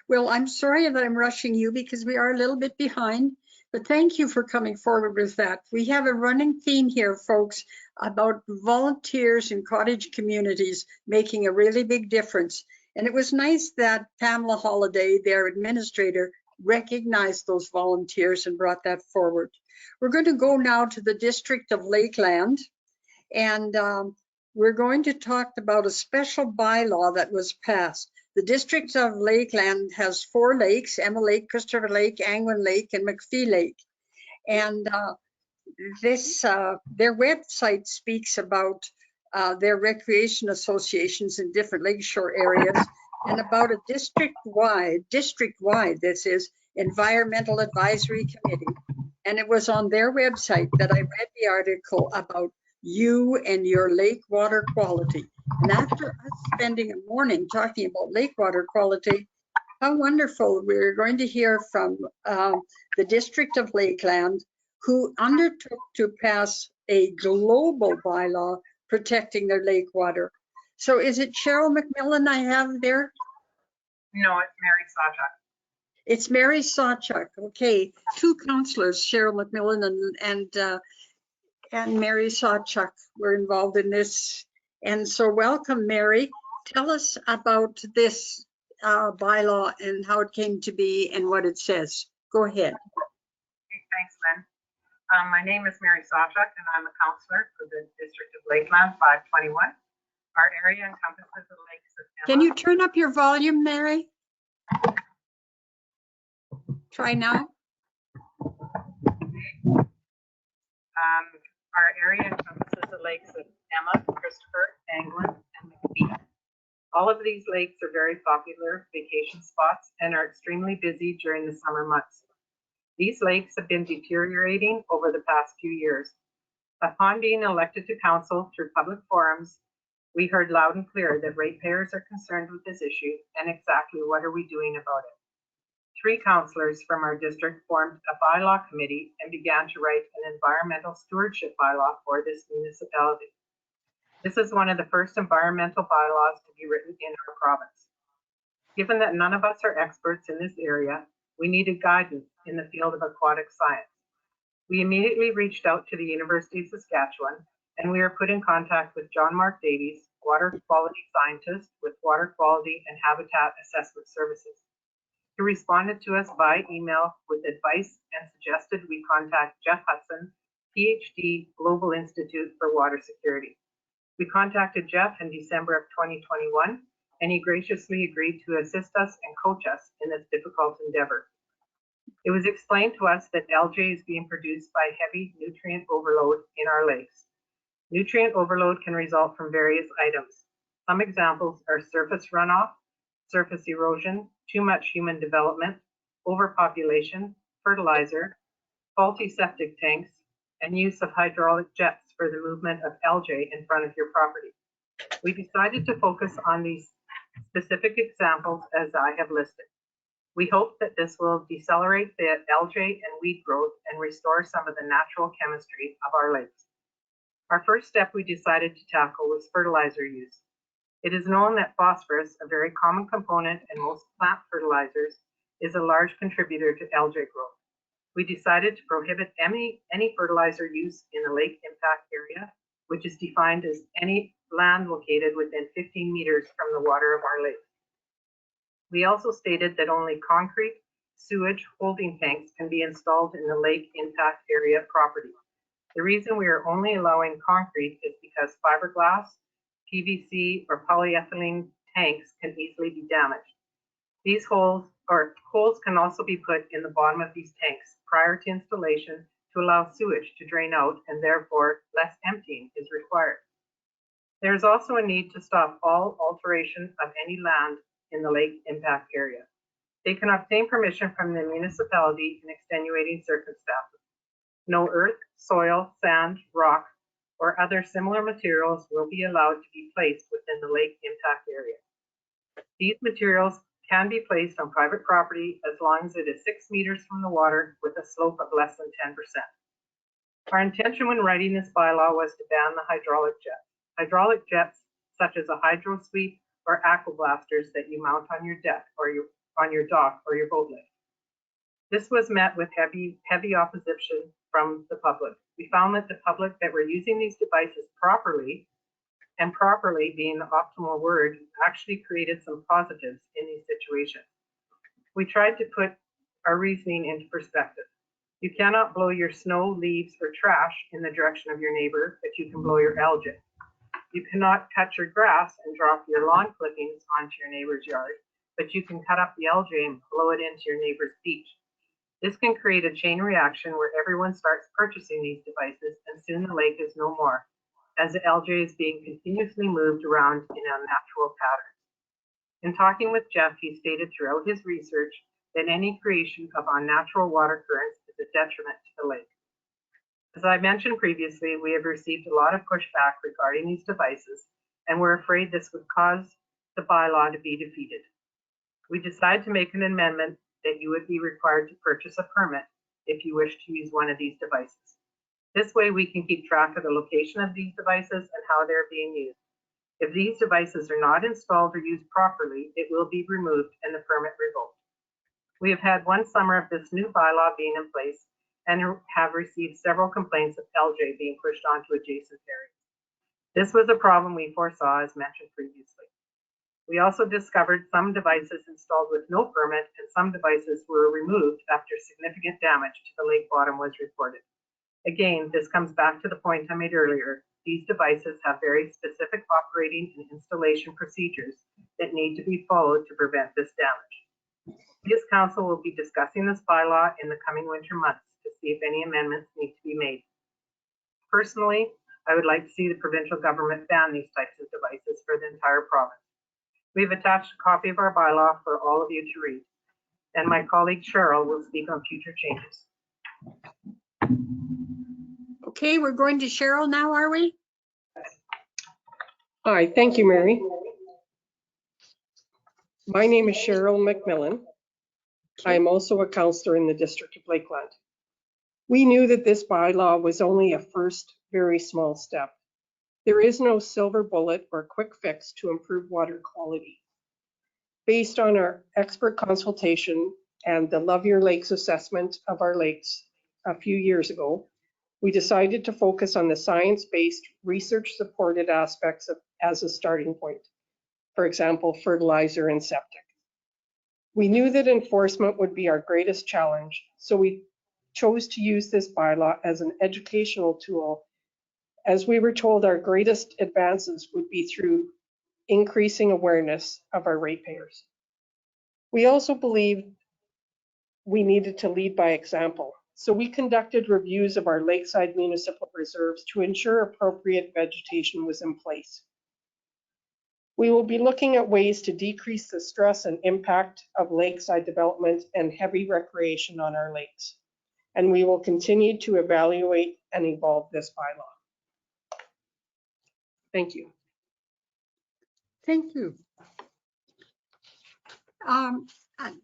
Well, I'm sorry that I'm rushing you because we are a little bit behind, but thank you for coming forward with that. We have a running theme here, folks, about volunteers in cottage communities making a really big difference. And it was nice that Pamela Holliday, their administrator, recognized those volunteers and brought that forward. We're going to go now to the District of Lakeland, and we're going to talk about a special bylaw that was passed. The District of Lakeland has 4 lakes: Emma Lake, Christopher Lake, Angwin Lake, and McPhee Lake. And their website speaks about their recreation associations in different lakeshore areas, and about a district-wide, this is Environmental Advisory Committee. And it was on their website that I read the article about you and your lake water quality. And after us spending a morning talking about lake water quality, how wonderful. We're going to hear from the District of Lakeland, who undertook to pass a global bylaw protecting their lake water. So is it Cheryl McMillan I have there? No, it's Mary Sawchuk. It's Mary Sawchuk. Okay, 2 councillors, Cheryl McMillan and Mary Sawchuk, were involved in this. And so welcome, Mary. Tell us about this bylaw and how it came to be and what it says. Go ahead. Okay, thanks, Lynn. My name is Mary Sawchuk, and I'm a councillor for the District of Lakeland 521. Our area encompasses the lakes of Emma. Can you turn up your volume, Mary? Try now. Our area encompasses the lakes of Emma, Christopher, Angwin, and McPhee. All of these lakes are very popular vacation spots and are extremely busy during the summer months. These lakes have been deteriorating over the past few years. Upon being elected to council through public forums, we heard loud and clear that ratepayers are concerned with this issue and exactly what are we doing about it. 3 councillors from our district formed a bylaw committee and began to write an environmental stewardship bylaw for this municipality. This is one of the first environmental bylaws to be written in our province. Given that none of us are experts in this area, we needed guidance in the field of aquatic science. We immediately reached out to the University of Saskatchewan, and we were put in contact with John Mark Davies, water quality scientist with Water Quality and Habitat Assessment Services. He responded to us by email with advice and suggested we contact Jeff Hudson, PhD, Global Institute for Water Security. We contacted Jeff in December of 2021, and he graciously agreed to assist us and coach us in this difficult endeavor. It was explained to us that LJ is being produced by heavy nutrient overload in our lakes. Nutrient overload can result from various items. Some examples are surface runoff, surface erosion, too much human development, overpopulation, fertilizer, faulty septic tanks, and use of hydraulic jets for the movement of LJ in front of your property. We decided to focus on these specific examples as I have listed. We hope that this will decelerate the LJ and weed growth and restore some of the natural chemistry of our lakes. Our first step we decided to tackle was fertilizer use. It is known that phosphorus, a very common component in most plant fertilizers, is a large contributor to LJ growth. We decided to prohibit any fertilizer use in the lake impact area, which is defined as any land located within 15 meters from the water of our lake. We also stated that only concrete sewage holding tanks can be installed in the lake impact area property. The reason we are only allowing concrete is because fiberglass, PVC, or polyethylene tanks can easily be damaged. These holes can also be put in the bottom of these tanks prior to installation to allow sewage to drain out, and therefore less emptying is required. There is also a need to stop all alteration of any land in the lake impact area. They can obtain permission from the municipality in extenuating circumstances. No earth, soil, sand, rock, or other similar materials will be allowed to be placed within the lake impact area. These materials can be placed on private property as long as it is 6 meters from the water with a slope of less than 10%. Our intention when writing this bylaw was to ban the hydraulic jets. Hydraulic jets, such as a hydro sweep or aquablasters that you mount on your deck or on your dock or your boat lift. This was met with heavy opposition from the public. We found that the public that were using these devices properly and properly being the optimal word, actually created some positives in these situations. We tried to put our reasoning into perspective. You cannot blow your snow, leaves, or trash in the direction of your neighbor, but you can blow your algae. You cannot cut your grass and drop your lawn clippings onto your neighbor's yard, but you can cut up the algae and blow it into your neighbor's beach. This can create a chain reaction where everyone starts purchasing these devices, and soon the lake is no more, as the algae is being continuously moved around in unnatural patterns. In talking with Jeff, he stated throughout his research that any creation of unnatural water currents is a detriment to the lake. As I mentioned previously, we have received a lot of pushback regarding these devices, and we're afraid this would cause the bylaw to be defeated. We decided to make an amendment that you would be required to purchase a permit if you wish to use one of these devices. This way we can keep track of the location of these devices and how they're being used. If these devices are not installed or used properly, it will be removed and the permit revoked. We have had one summer of this new bylaw being in place and have received several complaints of algae being pushed onto adjacent areas. This was a problem we foresaw, as mentioned previously. We also discovered some devices installed with no permit, and some devices were removed after significant damage to the lake bottom was reported. Again, this comes back to the point I made earlier. These devices have very specific operating and installation procedures that need to be followed to prevent this damage. This council will be discussing this bylaw in the coming winter months to see if any amendments need to be made. Personally, I would like to see the provincial government ban these types of devices for the entire province. We've attached a copy of our bylaw for all of you to read, and my colleague Cheryl will speak on future changes. Okay, we're going to Cheryl now, are we? Hi, thank you, Mary. My name is Cheryl McMillan. I am also a councillor in the District of Lakeland. We knew that this bylaw was only a first, very small step. There is no silver bullet or quick fix to improve water quality. Based on our expert consultation and the Love Your Lakes assessment of our lakes a few years ago, we decided to focus on the science-based, research-supported aspects as a starting point. For example, fertilizer and septic. We knew that enforcement would be our greatest challenge, so we chose to use this bylaw as an educational tool, as we were told our greatest advances would be through increasing awareness of our ratepayers. We also believed we needed to lead by example, so we conducted reviews of our lakeside municipal reserves to ensure appropriate vegetation was in place. We will be looking at ways to decrease the stress and impact of lakeside development and heavy recreation on our lakes, and we will continue to evaluate and evolve this bylaw. Thank you. Thank you.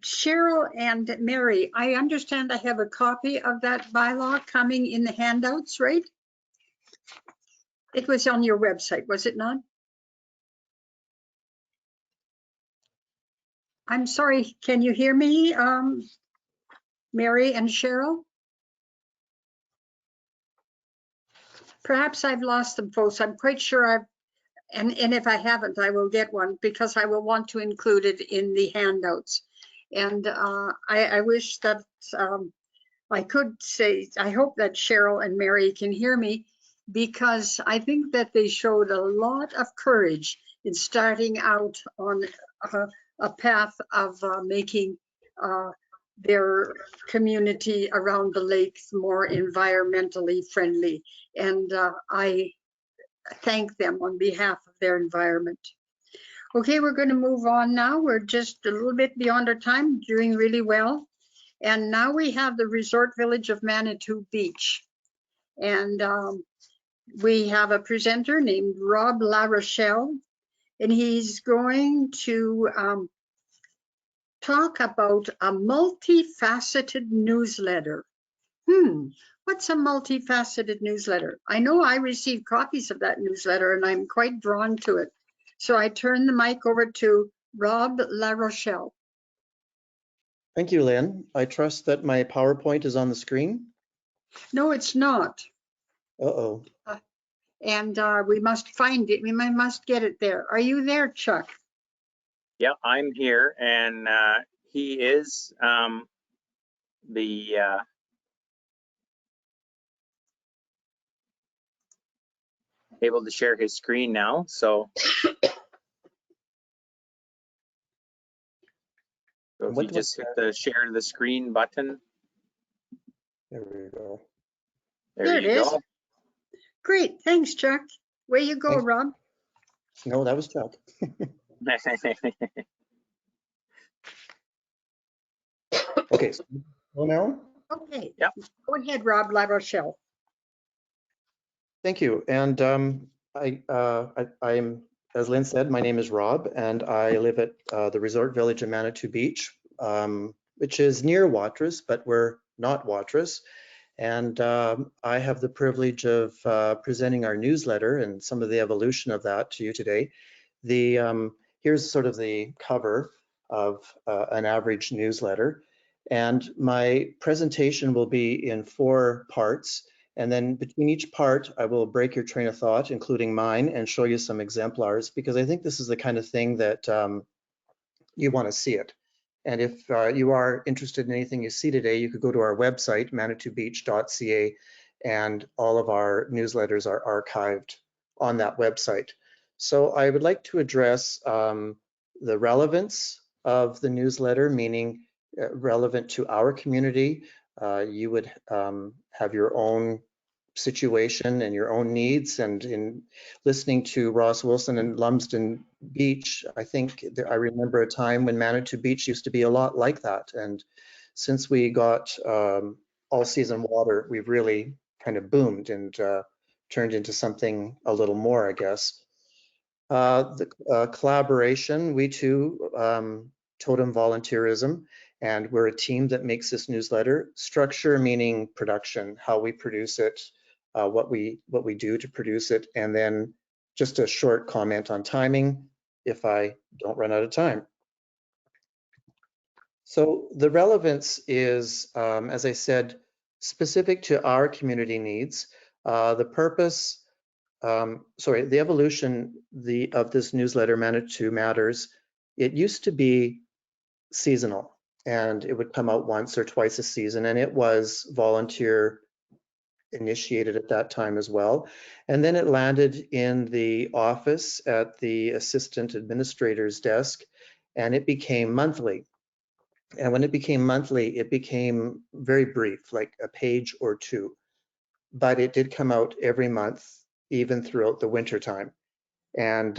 Cheryl and Mary, I understand I have a copy of that bylaw coming in the handouts, right? It was on your website, was it not? I'm sorry, can you hear me, Mary and Cheryl? Perhaps I've lost them, folks. I'm quite sure I've, and if I haven't, I will get one because I will want to include it in the handouts. And I wish that I could say, I hope that Cheryl and Mary can hear me, because I think that they showed a lot of courage in starting out on a path of making their community around the lakes more environmentally friendly. And I thank them on behalf of their environment. Okay, we're going to move on now. We're just a little bit beyond our time, doing really well. And now we have the resort village of Manitou Beach. And we have a presenter named Rob La Rochelle, and he's going to talk about a multifaceted newsletter. What's a multifaceted newsletter? I know I received copies of that newsletter and I'm quite drawn to it. So I turn the mic over to Rob La Rochelle. Thank you, Lynn. I trust that my PowerPoint is on the screen. No, it's not. Uh-oh. and we must find it. We must get it there. Are you there, Chuck? Yeah, I'm here, and he is the able to share his screen now. So, if you just hit the share the screen button. There we go. There you go. Great, thanks, Chuck. Way you go, Thanks. Rob. No, that was Chuck. Okay, so now. Okay, Yep. go ahead, Rob La Rochelle. Thank you. And I'm, as Lynn said, my name is Rob, and I live at the resort village of Manitou Beach, which is near Watrous, but we're not Watrous. And I have the privilege of presenting our newsletter and some of the evolution of that to you today. Here's sort of the cover of an average newsletter. And my presentation will be in 4 parts. And then between each part, I will break your train of thought, including mine, and show you some exemplars, because I think this is the kind of thing that you want to see it. And if you are interested in anything you see today, you could go to our website, manitoubeach.ca, and all of our newsletters are archived on that website. So I would like to address the relevance of the newsletter, meaning relevant to our community. You would have your own situation and your own needs. And in listening to Ross Wilson and Lumsden Beach, I think I remember a time when Manitou Beach used to be a lot like that. And since we got all season water, we've really kind of boomed and turned into something a little more, I guess. The collaboration, we too, totem volunteerism, and we're a team that makes this newsletter. Structure meaning production, how we produce it, what we do to produce it, and then just a short comment on timing if I don't run out of time. So the relevance is, as I said, specific to our community needs. The purpose, the evolution of this newsletter, Manitou Matters, it used to be seasonal, and it would come out once or twice a season, and it was volunteer initiated at that time as well. And then it landed in the office at the assistant administrator's desk, and it became monthly. And when it became monthly, it became very brief, like a page or 2. But it did come out every month, even throughout the winter time. And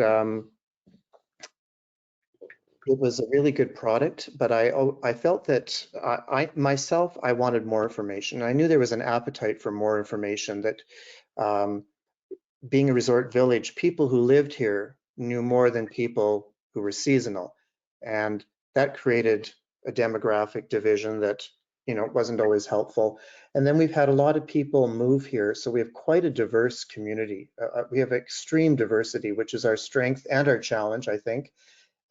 it was a really good product, but I felt that I myself wanted more information. I knew there was an appetite for more information, that being a resort village, people who lived here knew more than people who were seasonal. And that created a demographic division that, wasn't always helpful. And then we've had a lot of people move here. So we have quite a diverse community. We have extreme diversity, which is our strength and our challenge, I think.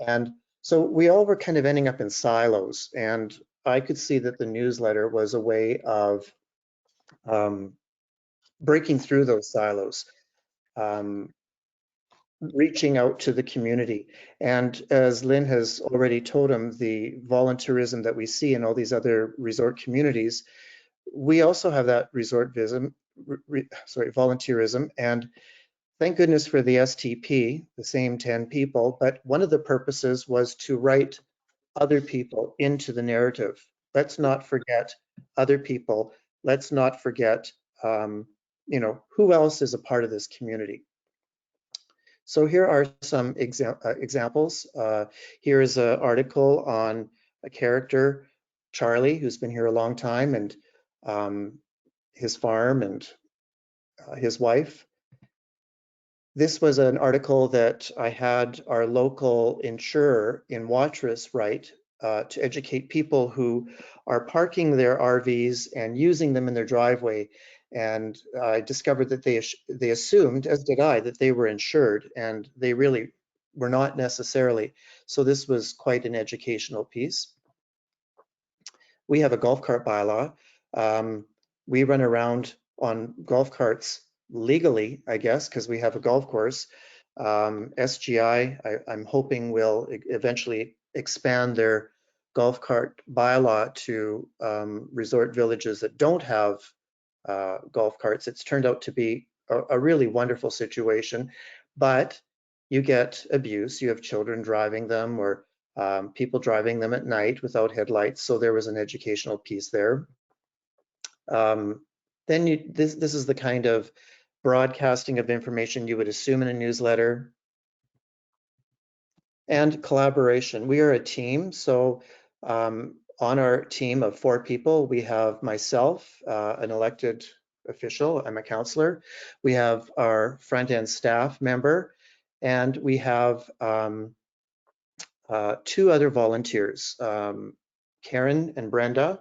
And so we all were kind of ending up in silos. And I could see that the newsletter was a way of breaking through those silos. Reaching out to the community. And as Lynn has already told him, the volunteerism that we see in all these other resort communities, we also have that volunteerism. And thank goodness for the STP, the same 10 people, but one of the purposes was to write other people into the narrative. Let's not forget other people. Let's not forget, who else is a part of this community. So here are some examples. Here is an article on a character, Charlie, who's been here a long time, and his farm and his wife. This was an article that I had our local insurer in Watrous write to educate people who are parking their RVs and using them in their driveway. And I discovered that they assumed, as did I, that they were insured, and they really were not necessarily. So this was quite an educational piece. We have a golf cart bylaw. We run around on golf carts legally, I guess, because we have a golf course. SGI, I'm hoping will eventually expand their golf cart bylaw to resort villages that don't have golf carts. It's turned out to be a really wonderful situation, but you get abuse. You have children driving them, or people driving them at night without headlights. So there was an educational piece there. Then this is the kind of broadcasting of information you would assume in a newsletter. And collaboration. We are a team, so on our team of 4 people, we have myself, an elected official, I'm a counselor. We have our front-end staff member, and we have 2 other volunteers, Karen and Brenda.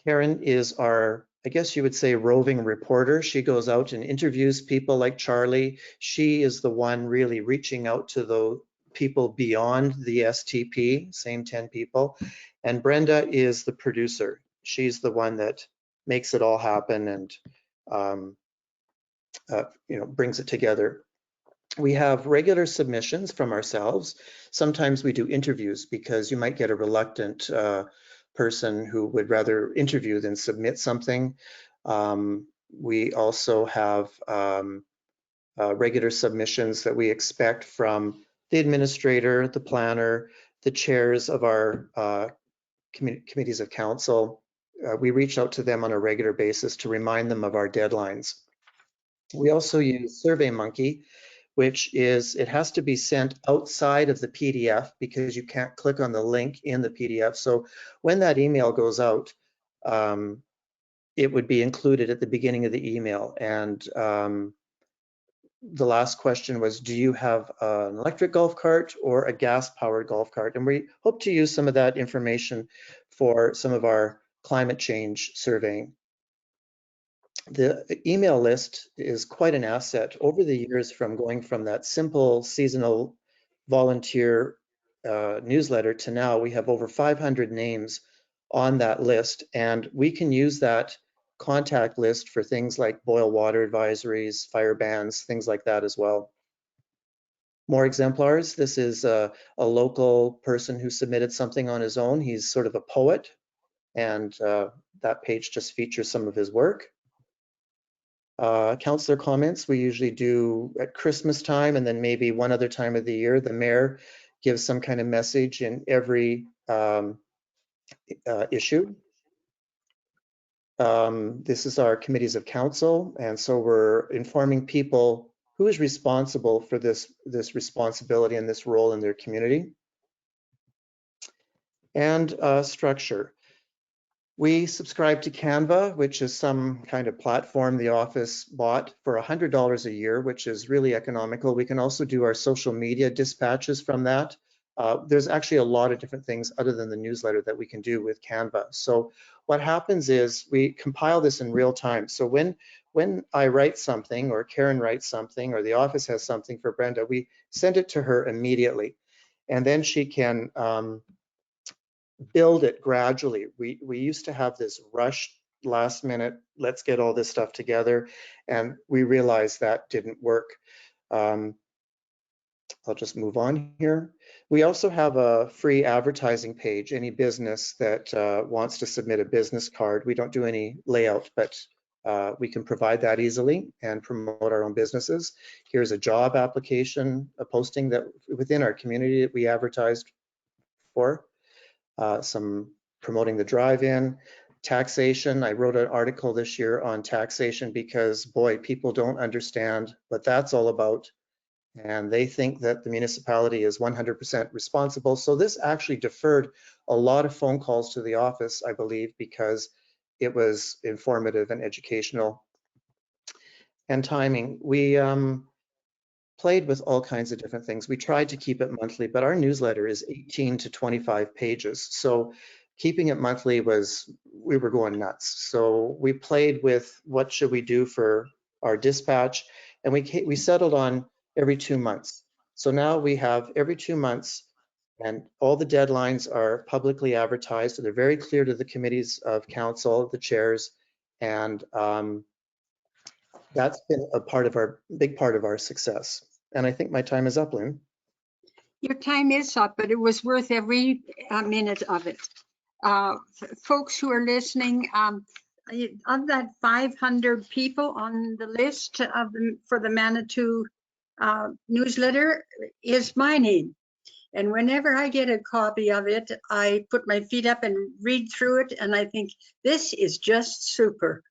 Karen is our, I guess you would say, roving reporter. She goes out and interviews people like Charlie. She is the one really reaching out to the people beyond the STP, same 10 people. And Brenda is the producer. She's the one that makes it all happen and brings it together. We have regular submissions from ourselves. Sometimes we do interviews because you might get a reluctant person who would rather interview than submit something. We also have regular submissions that we expect from the administrator, the planner, the chairs of our committees of council. We reach out to them on a regular basis to remind them of our deadlines. We also use SurveyMonkey, which is, it has to be sent outside of the PDF because you can't click on the link in the PDF. So when that email goes out, it would be included at the beginning of the email. And the last question was, do you have an electric golf cart or a gas-powered golf cart? And we hope to use some of that information for some of our climate change surveying. The email list is quite an asset. Over the years, from going from that simple seasonal volunteer newsletter to now, we have over 500 names on that list, and we can use that contact list for things like boil water advisories, fire bans, things like that as well. More exemplars. This is a local person who submitted something on his own. He's sort of a poet, and that page just features some of his work. Councillor comments we usually do at Christmas time, and then maybe one other time of the year. The mayor gives some kind of message in every issue. This is our committees of council, and so we're informing people who is responsible for this responsibility and this role in their community. And structure. We subscribe to Canva, which is some kind of platform the office bought for $100 a year, which is really economical. We can also do our social media dispatches from that. There's actually a lot of different things other than the newsletter that we can do with Canva. So what happens is we compile this in real time. So when I write something, or Karen writes something, or the office has something for Brenda, we send it to her immediately. And then she can build it gradually. We used to have this rush last minute, let's get all this stuff together, and we realized that didn't work. I'll just move on here. We also have a free advertising page. Any business that wants to submit a business card, we don't do any layout, but we can provide that easily and promote our own businesses. Here's a job application, a posting that within our community that we advertised for. Some promoting the drive-in. Taxation, I wrote an article this year on taxation because, boy, people don't understand what that's all about. And they think that the municipality is 100% responsible. So this actually deferred a lot of phone calls to the office, I believe, because it was informative and educational. And timing, we played with all kinds of different things. We tried to keep it monthly, but our newsletter is 18 to 25 pages. So keeping it monthly we were going nuts. So we played with what should we do for our dispatch, and we settled on every 2 months. So now we have every 2 months, and all the deadlines are publicly advertised. So they're very clear to the committees of council, the chairs, and That's been a big part of our success. And I think my time is up, Lynn. Your time is up, but it was worth every minute of it. Folks who are listening, of that 500 people on the list for the Manitou newsletter is my name. And whenever I get a copy of it, I put my feet up and read through it. And I think this is just super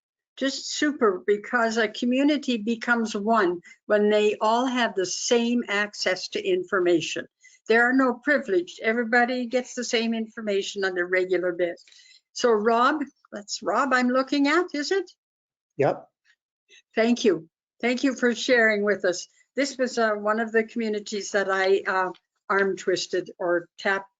because a community becomes one when they all have the same access to information. There are no privileged. Everybody gets the same information on a regular basis. So Rob, that's Rob I'm looking at, is it? Yep. Thank you. Thank you for sharing with us. This was one of the communities that I arm twisted or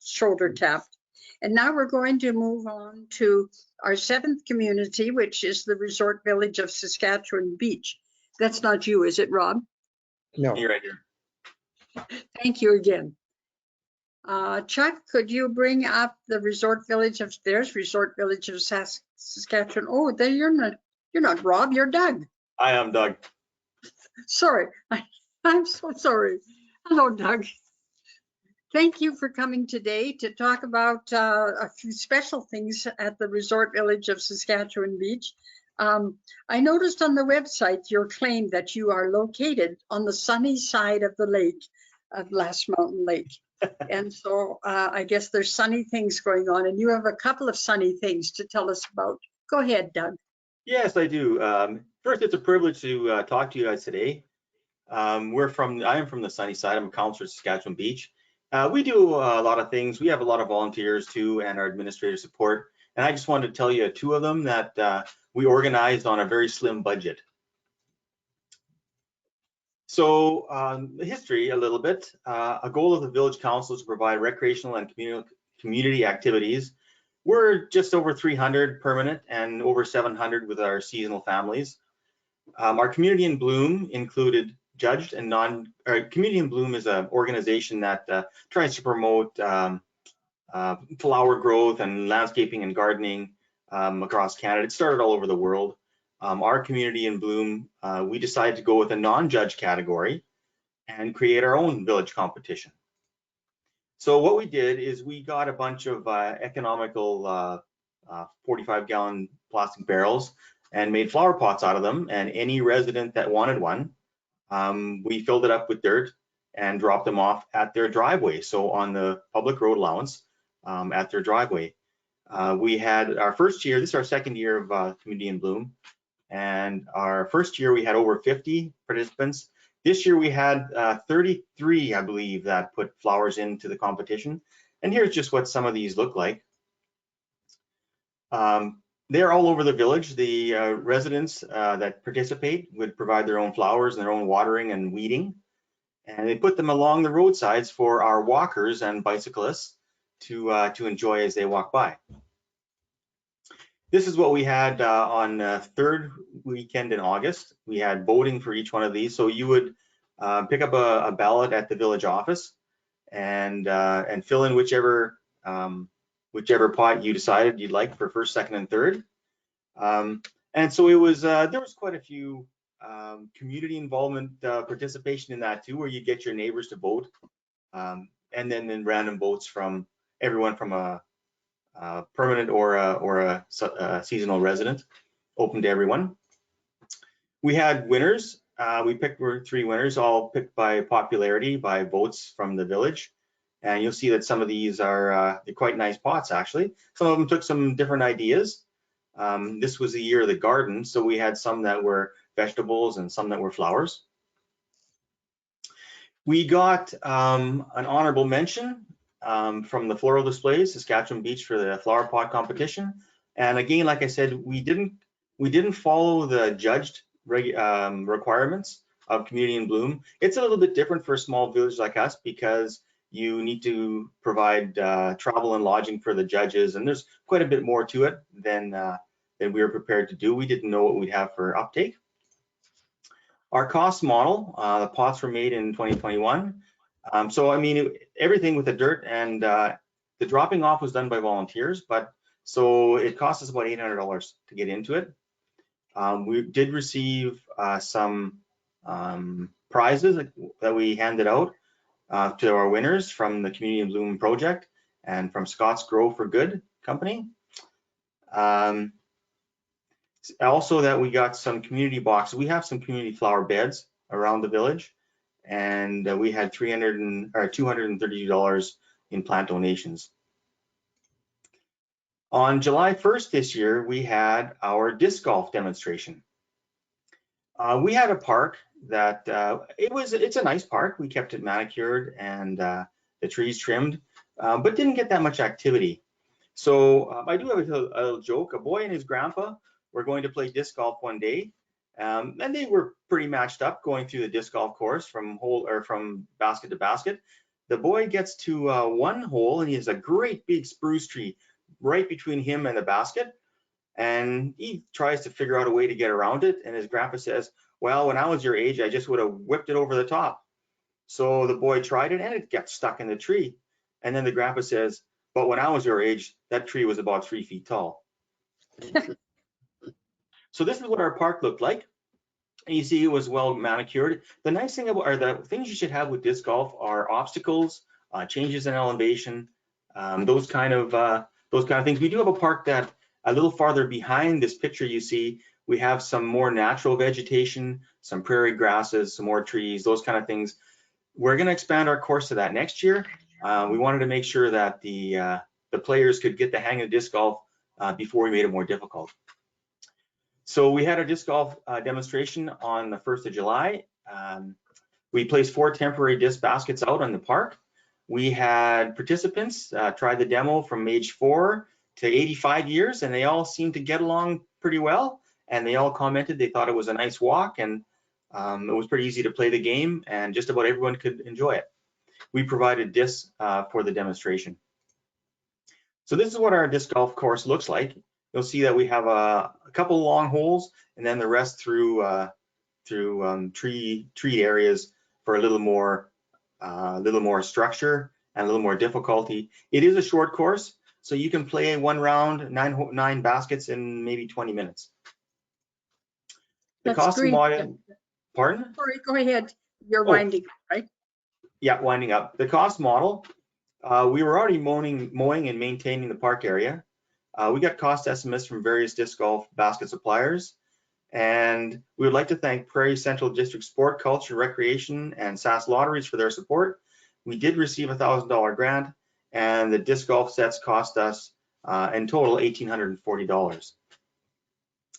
shoulder tapped. And now we're going to move on to our 7th community, which is the resort village of Saskatchewan Beach. That's not you, is it, Rob? No. You're right here. Thank you again. Chuck, could you bring up the resort village of Saskatchewan? Oh, there you're not Rob, you're Doug. I am Doug. Sorry, I'm so sorry. Hello, Doug. Thank you for coming today to talk about a few special things at the resort village of Saskatchewan Beach. I noticed on the website your claim that you are located on the sunny side of the lake, of Last Mountain Lake. And so I guess there's sunny things going on, and you have a couple of sunny things to tell us about. Go ahead, Doug. Yes, I do. First, it's a privilege to talk to you guys today. I am from the sunny side. I'm a counselor at Saskatchewan Beach. We do a lot of things. We have a lot of volunteers too, and our administrative support. And I just wanted to tell you 2 of them that we organized on a very slim budget. So the history a little bit. A goal of the village council is to provide recreational and community activities. We're just over 300 permanent and over 700 with our seasonal families. Our Community in Bloom included judged and Community in Bloom is an organization that tries to promote flower growth and landscaping and gardening across Canada. It started all over the world. Our Community in Bloom, we decided to go with a non-judge category and create our own village competition. So what we did is we got a bunch of economical 45-gallon plastic barrels and made flower pots out of them, and any resident that wanted one, we filled it up with dirt and dropped them off at their driveway. So on the public road allowance at their driveway. We had our first year, this is our 2nd year of Community in Bloom. And our first year we had over 50 participants. This year we had 33, I believe, that put flowers into the competition. And here's just what some of these look like. They're all over the village. The residents that participate would provide their own flowers and their own watering and weeding. And they put them along the roadsides for our walkers and bicyclists to enjoy as they walk by. This is what we had on 3rd weekend in August. We had voting for each one of these. So you would pick up a ballot at the village office and fill in whichever pot you decided you'd like for 1st, 2nd, and 3rd. And so it was there was quite a few community involvement participation in that too, where you get your neighbors to vote, and then random votes from everyone from a permanent or a seasonal resident, open to everyone. We had winners. We picked 3 winners, all picked by popularity, by votes from the village. And you'll see that some of these are they're quite nice pots, actually. Some of them took some different ideas. This was the year of the garden, so we had some that were vegetables and some that were flowers. We got an honorable mention from the floral displays, Saskatchewan Beach, for the flower pot competition. And again, like I said, we didn't follow the judged requirements of Community in Bloom. It's a little bit different for a small village like us because you need to provide travel and lodging for the judges, and there's quite a bit more to it than we were prepared to do. We didn't know what we'd have for uptake. Our cost model, the pots were made in 2021. So I mean, everything with the dirt and the dropping off was done by volunteers, but so it cost us about $800 to get into it. We did receive some prizes that we handed out to our winners from the Community in Bloom project and from Scott's Grow for Good company. Also that we got some community boxes. We have some community flower beds around the village, and we had $232 in plant donations. On July 1st this year, we had our disc golf demonstration. We had a park that it's a nice park. We kept it manicured and the trees trimmed, but didn't get that much activity. So I do have a little joke. A boy and his grandpa were going to play disc golf one day, and they were pretty matched up going through the disc golf course from basket to basket. The boy gets to one hole, and he has a great big spruce tree right between him and the basket, and he tries to figure out a way to get around it. And his grandpa says, "Well, when I was your age, I just would have whipped it over the top." So the boy tried it, and it got stuck in the tree. And then the grandpa says, "But when I was your age, that tree was about 3 feet tall." So this is what our park looked like. And you see it was well manicured. The nice thing about, or the things you should have with disc golf are obstacles, changes in elevation, those kind of things. We do have a park that a little farther behind this picture you see, we have some more natural vegetation, some prairie grasses, some more trees, those kind of things. We're going to expand our course to that next year. We wanted to make sure that the players could get the hang of disc golf before we made it more difficult. So we had our disc golf demonstration on the 1st of July. We placed 4 temporary disc baskets out on the park. We had participants try the demo from age 4 to 85 years, and they all seemed to get along pretty well. And they all commented they thought it was a nice walk, and it was pretty easy to play the game, and just about everyone could enjoy it. We provided discs for the demonstration. So this is what our disc golf course looks like. You'll see that we have a couple long holes, and then the rest through tree areas for a little more structure and a little more difficulty. It is a short course, so you can play one round, 9 baskets in maybe 20 minutes. The That's cost great. model, pardon? Sorry, go ahead. You're winding, right? Yeah, winding up. The cost model, we were already mowing and maintaining the park area. We got cost estimates from various disc golf basket suppliers, and we would like to thank Prairie Central District Sport, Culture, Recreation, and Sask Lotteries for their support. We did receive a $1,000 grant, and the disc golf sets cost us in total $1,840.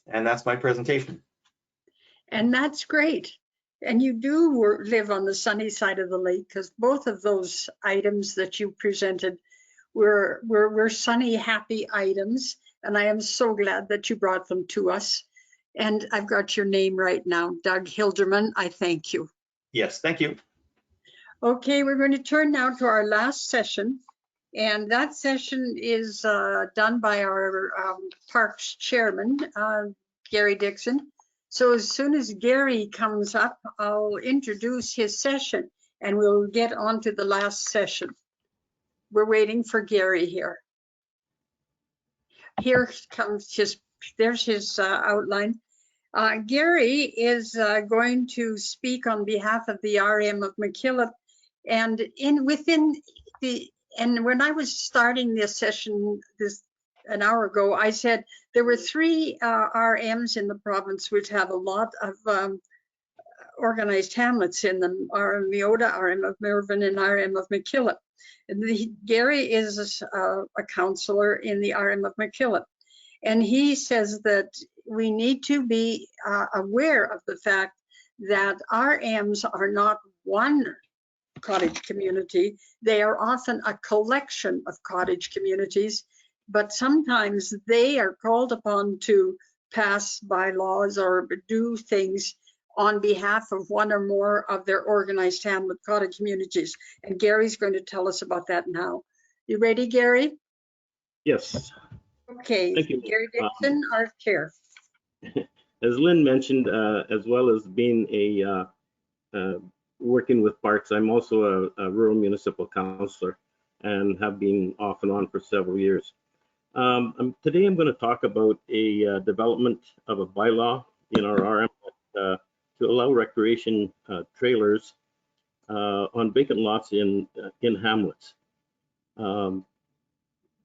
And that's my presentation. And that's great. And you do live on the sunny side of the lake, because both of those items that you presented were sunny, happy items. And I am so glad that you brought them to us. And I've got your name right now, Doug Hilderman. I thank you. Yes, thank you. Okay, we're going to turn now to our last session. And that session is done by our Parks chairman, Gary Dixon. So as soon as Gary comes up, I'll introduce his session, and we'll get on to the last session. We're waiting for Gary here. Here comes there's his outline. Gary is going to speak on behalf of the RM of McKillop, and when I was starting this session an hour ago, I said there were 3 RMs in the province which have a lot of organized hamlets in them: RM Meota, RM of Mervyn, and RM of McKillop. And Gary is a councillor in the RM of McKillop, and he says that we need to be aware of the fact that RMs are not one cottage community. They are often a collection of cottage communities, but sometimes they are called upon to pass bylaws or do things on behalf of one or more of their organized hamlet cottage communities. And Gary's going to tell us about that now. You ready, Gary? Yes. Okay, Thank you. Gary Dixon, our chair. As Lynn mentioned, as well as being working with Parcs, I'm also a rural municipal councillor and have been off and on for several years. Today I'm going to talk about a development of a bylaw in our RM to allow recreation trailers on vacant lots in hamlets.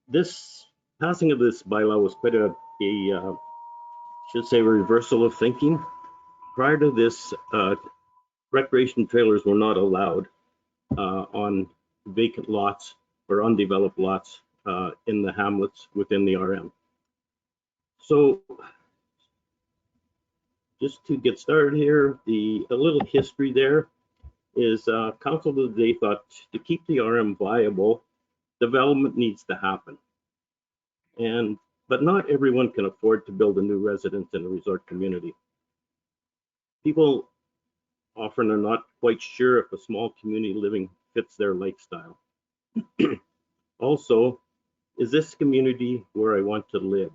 This passing of this bylaw was quite a should say reversal of thinking. Prior to this, recreation trailers were not allowed on vacant lots or undeveloped lots in the hamlets within the RM. So just to get started here, a little history there is council today thought to keep the RM viable, development needs to happen. But not everyone can afford to build a new residence in a resort community. People often are not quite sure if a small community living fits their lifestyle. Also, is this community where I want to live?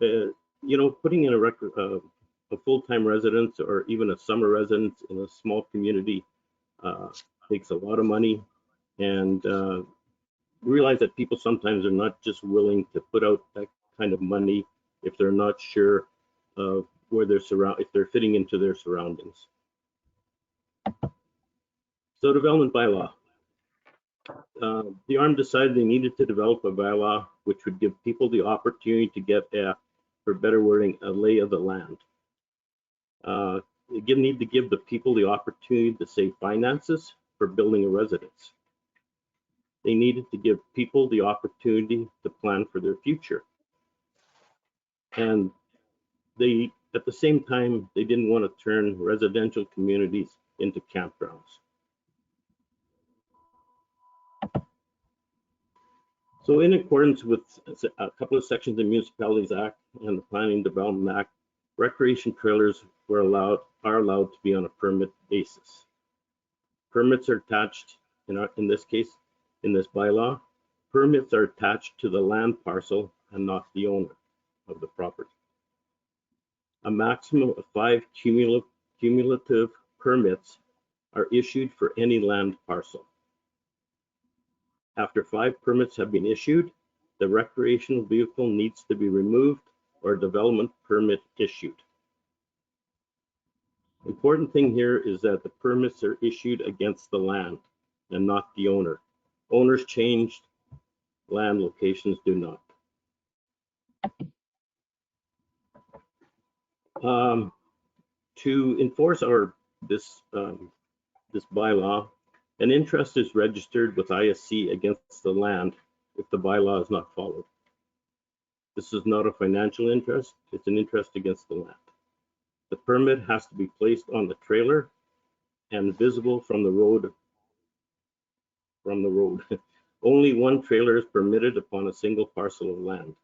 You know, putting in a full-time residence or even a summer residence in a small community takes a lot of money, and realize that people sometimes are not just willing to put out that kind of money if they're not sure of where if they're fitting into their surroundings. So development bylaw. The RM decided they needed to develop a bylaw which would give people the opportunity to get for better wording, a lay of the land. They need to give the people the opportunity to save finances for building a residence. They needed to give people the opportunity to plan for their future. And at the same time, they didn't want to turn residential communities into campgrounds. So in accordance with a couple of sections of the Municipalities Act and the Planning and Development Act, recreation trailers are allowed to be on a permit basis. Permits are attached, in this case, in this bylaw, permits are attached to the land parcel and not the owner of the property. A maximum of 5 cumulative permits are issued for any land parcel. After 5 permits have been issued, the recreational vehicle needs to be removed or a development permit issued. Important thing here is that the permits are issued against the land and not the owner. Owners changed, land locations do not. To enforce this bylaw, an interest is registered with ISC against the land if the bylaw is not followed. This is not a financial interest, it's an interest against the land. The permit has to be placed on the trailer and visible from the road. Only one trailer is permitted upon a single parcel of land.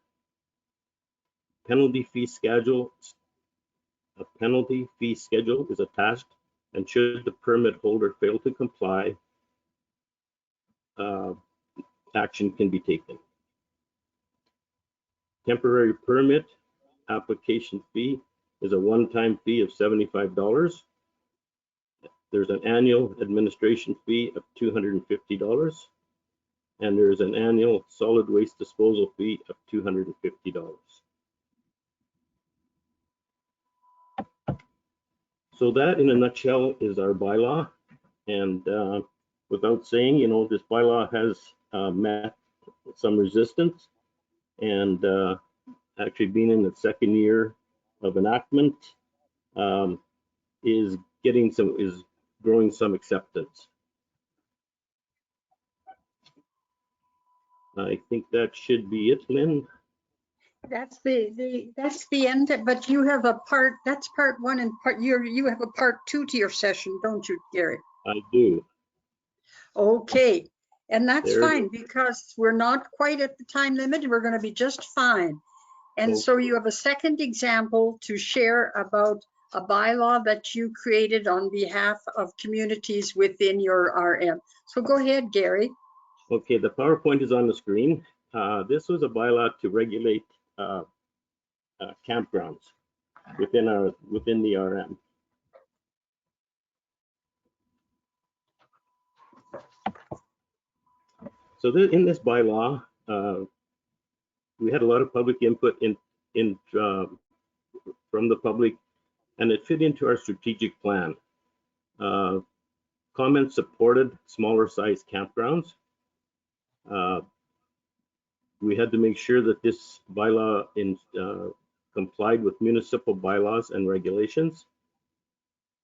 Penalty fee schedule. A penalty fee schedule is attached, and should the permit holder fail to comply, action can be taken. Temporary permit application fee is a one-time fee of $75. There's an annual administration fee of $250, and there's an annual solid waste disposal fee of $250. So that, in a nutshell, is our bylaw. And without saying, you know, this bylaw has met some resistance, and actually being in the second year of enactment is growing some acceptance. I think that should be it, Lynn. That's the end, but you have that's part 1 and you have a part 2 to your session, don't you, Gary? I do. Okay, and that's fine because we're not quite at the time limit. We're going to be just fine. And Okay. so you have a second example to share about a bylaw that you created on behalf of communities within your RM. So go ahead, Gary. Okay, the PowerPoint is on the screen. This was a bylaw to regulate campgrounds within the RM. So in this bylaw, We had a lot of public input from the public, and it fit into our strategic plan. Comments supported smaller size campgrounds. We had to make sure that this bylaw complied with municipal bylaws and regulations.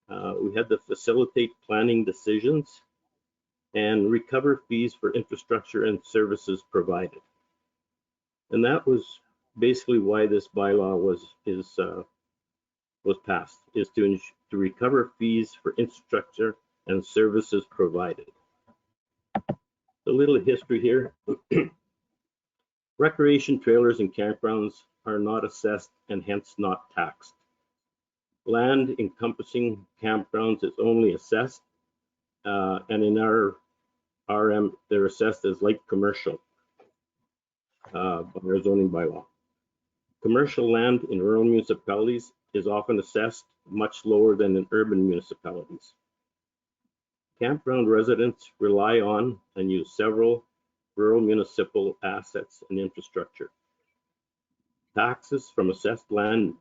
We had to facilitate planning decisions and recover fees for infrastructure and services provided. And that was basically why this bylaw was passed, is to recover fees for infrastructure and services provided. A little history here. Recreation trailers and campgrounds are not assessed and hence not taxed. Land encompassing campgrounds is only assessed, and in our RM, they're assessed as light commercial by our zoning bylaw. Commercial land in rural municipalities is often assessed much lower than in urban municipalities. Campground residents rely on and use several rural municipal assets and infrastructure. Taxes from assessed land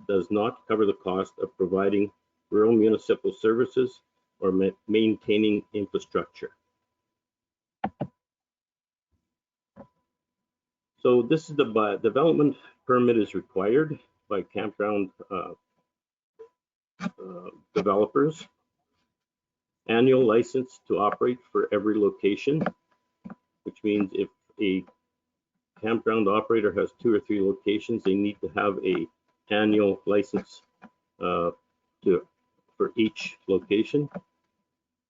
does not cover the cost of providing rural municipal services or maintaining infrastructure. So this is the development permit is required by campground developers. Annual license to operate for every location, which means if a campground operator has 2 or 3 locations, they need to have a annual license for each location.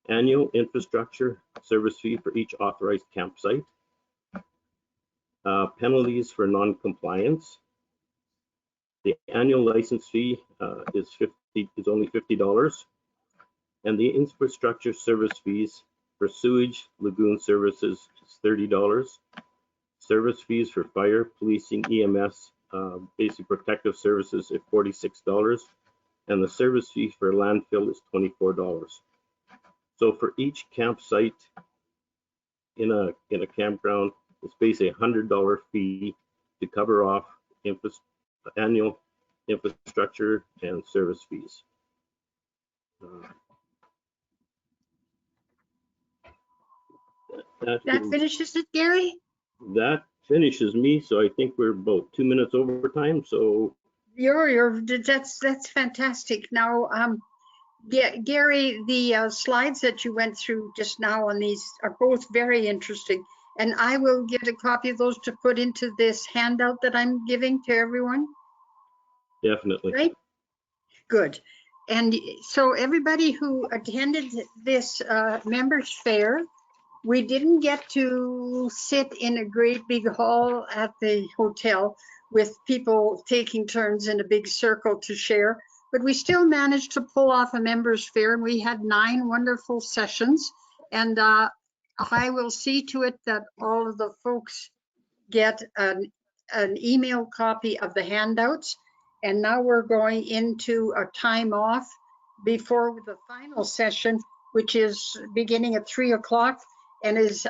Annual infrastructure service fee for each authorized campsite. Penalties for non-compliance. The annual license fee is only $50, and the infrastructure service fees for sewage lagoon services is $30. Service fees for fire, policing, EMS, basic protective services is $46, and the service fee for landfill is $24. So for each campsite in a campground, it's basically a $100 fee to cover off annual infrastructure and service fees. That finishes it, Gary? That finishes me, so I think we're about 2 minutes over time. So that's fantastic. Now, Gary, the slides that you went through just now on these are both very interesting, and I will get a copy of those to put into this handout that I'm giving to everyone. Definitely. Right? Good. And so everybody who attended this members fair, we didn't get to sit in a great big hall at the hotel with people taking turns in a big circle to share, but we still managed to pull off a members fair, and we had 9 wonderful sessions. And I will see to it that all of the folks get an email copy of the handouts. And now we're going into a time off before the final session, which is beginning at 3 o'clock and is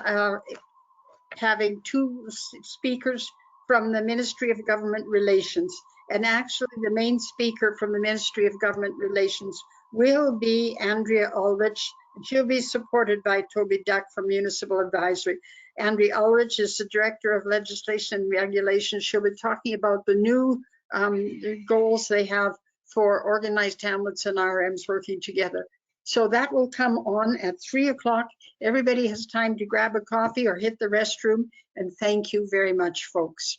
having 2 speakers from the Ministry of Government Relations. And actually the main speaker from the Ministry of Government Relations will be Andrea Ulrich. She'll be supported by Toby Duck from Municipal Advisory. Andrea Ulrich is the Director of Legislation and Regulation. She'll be talking about the new goals they have for organized hamlets and RMs working together. So that will come on at 3 o'clock. Everybody has time to grab a coffee or hit the restroom. And thank you very much, folks.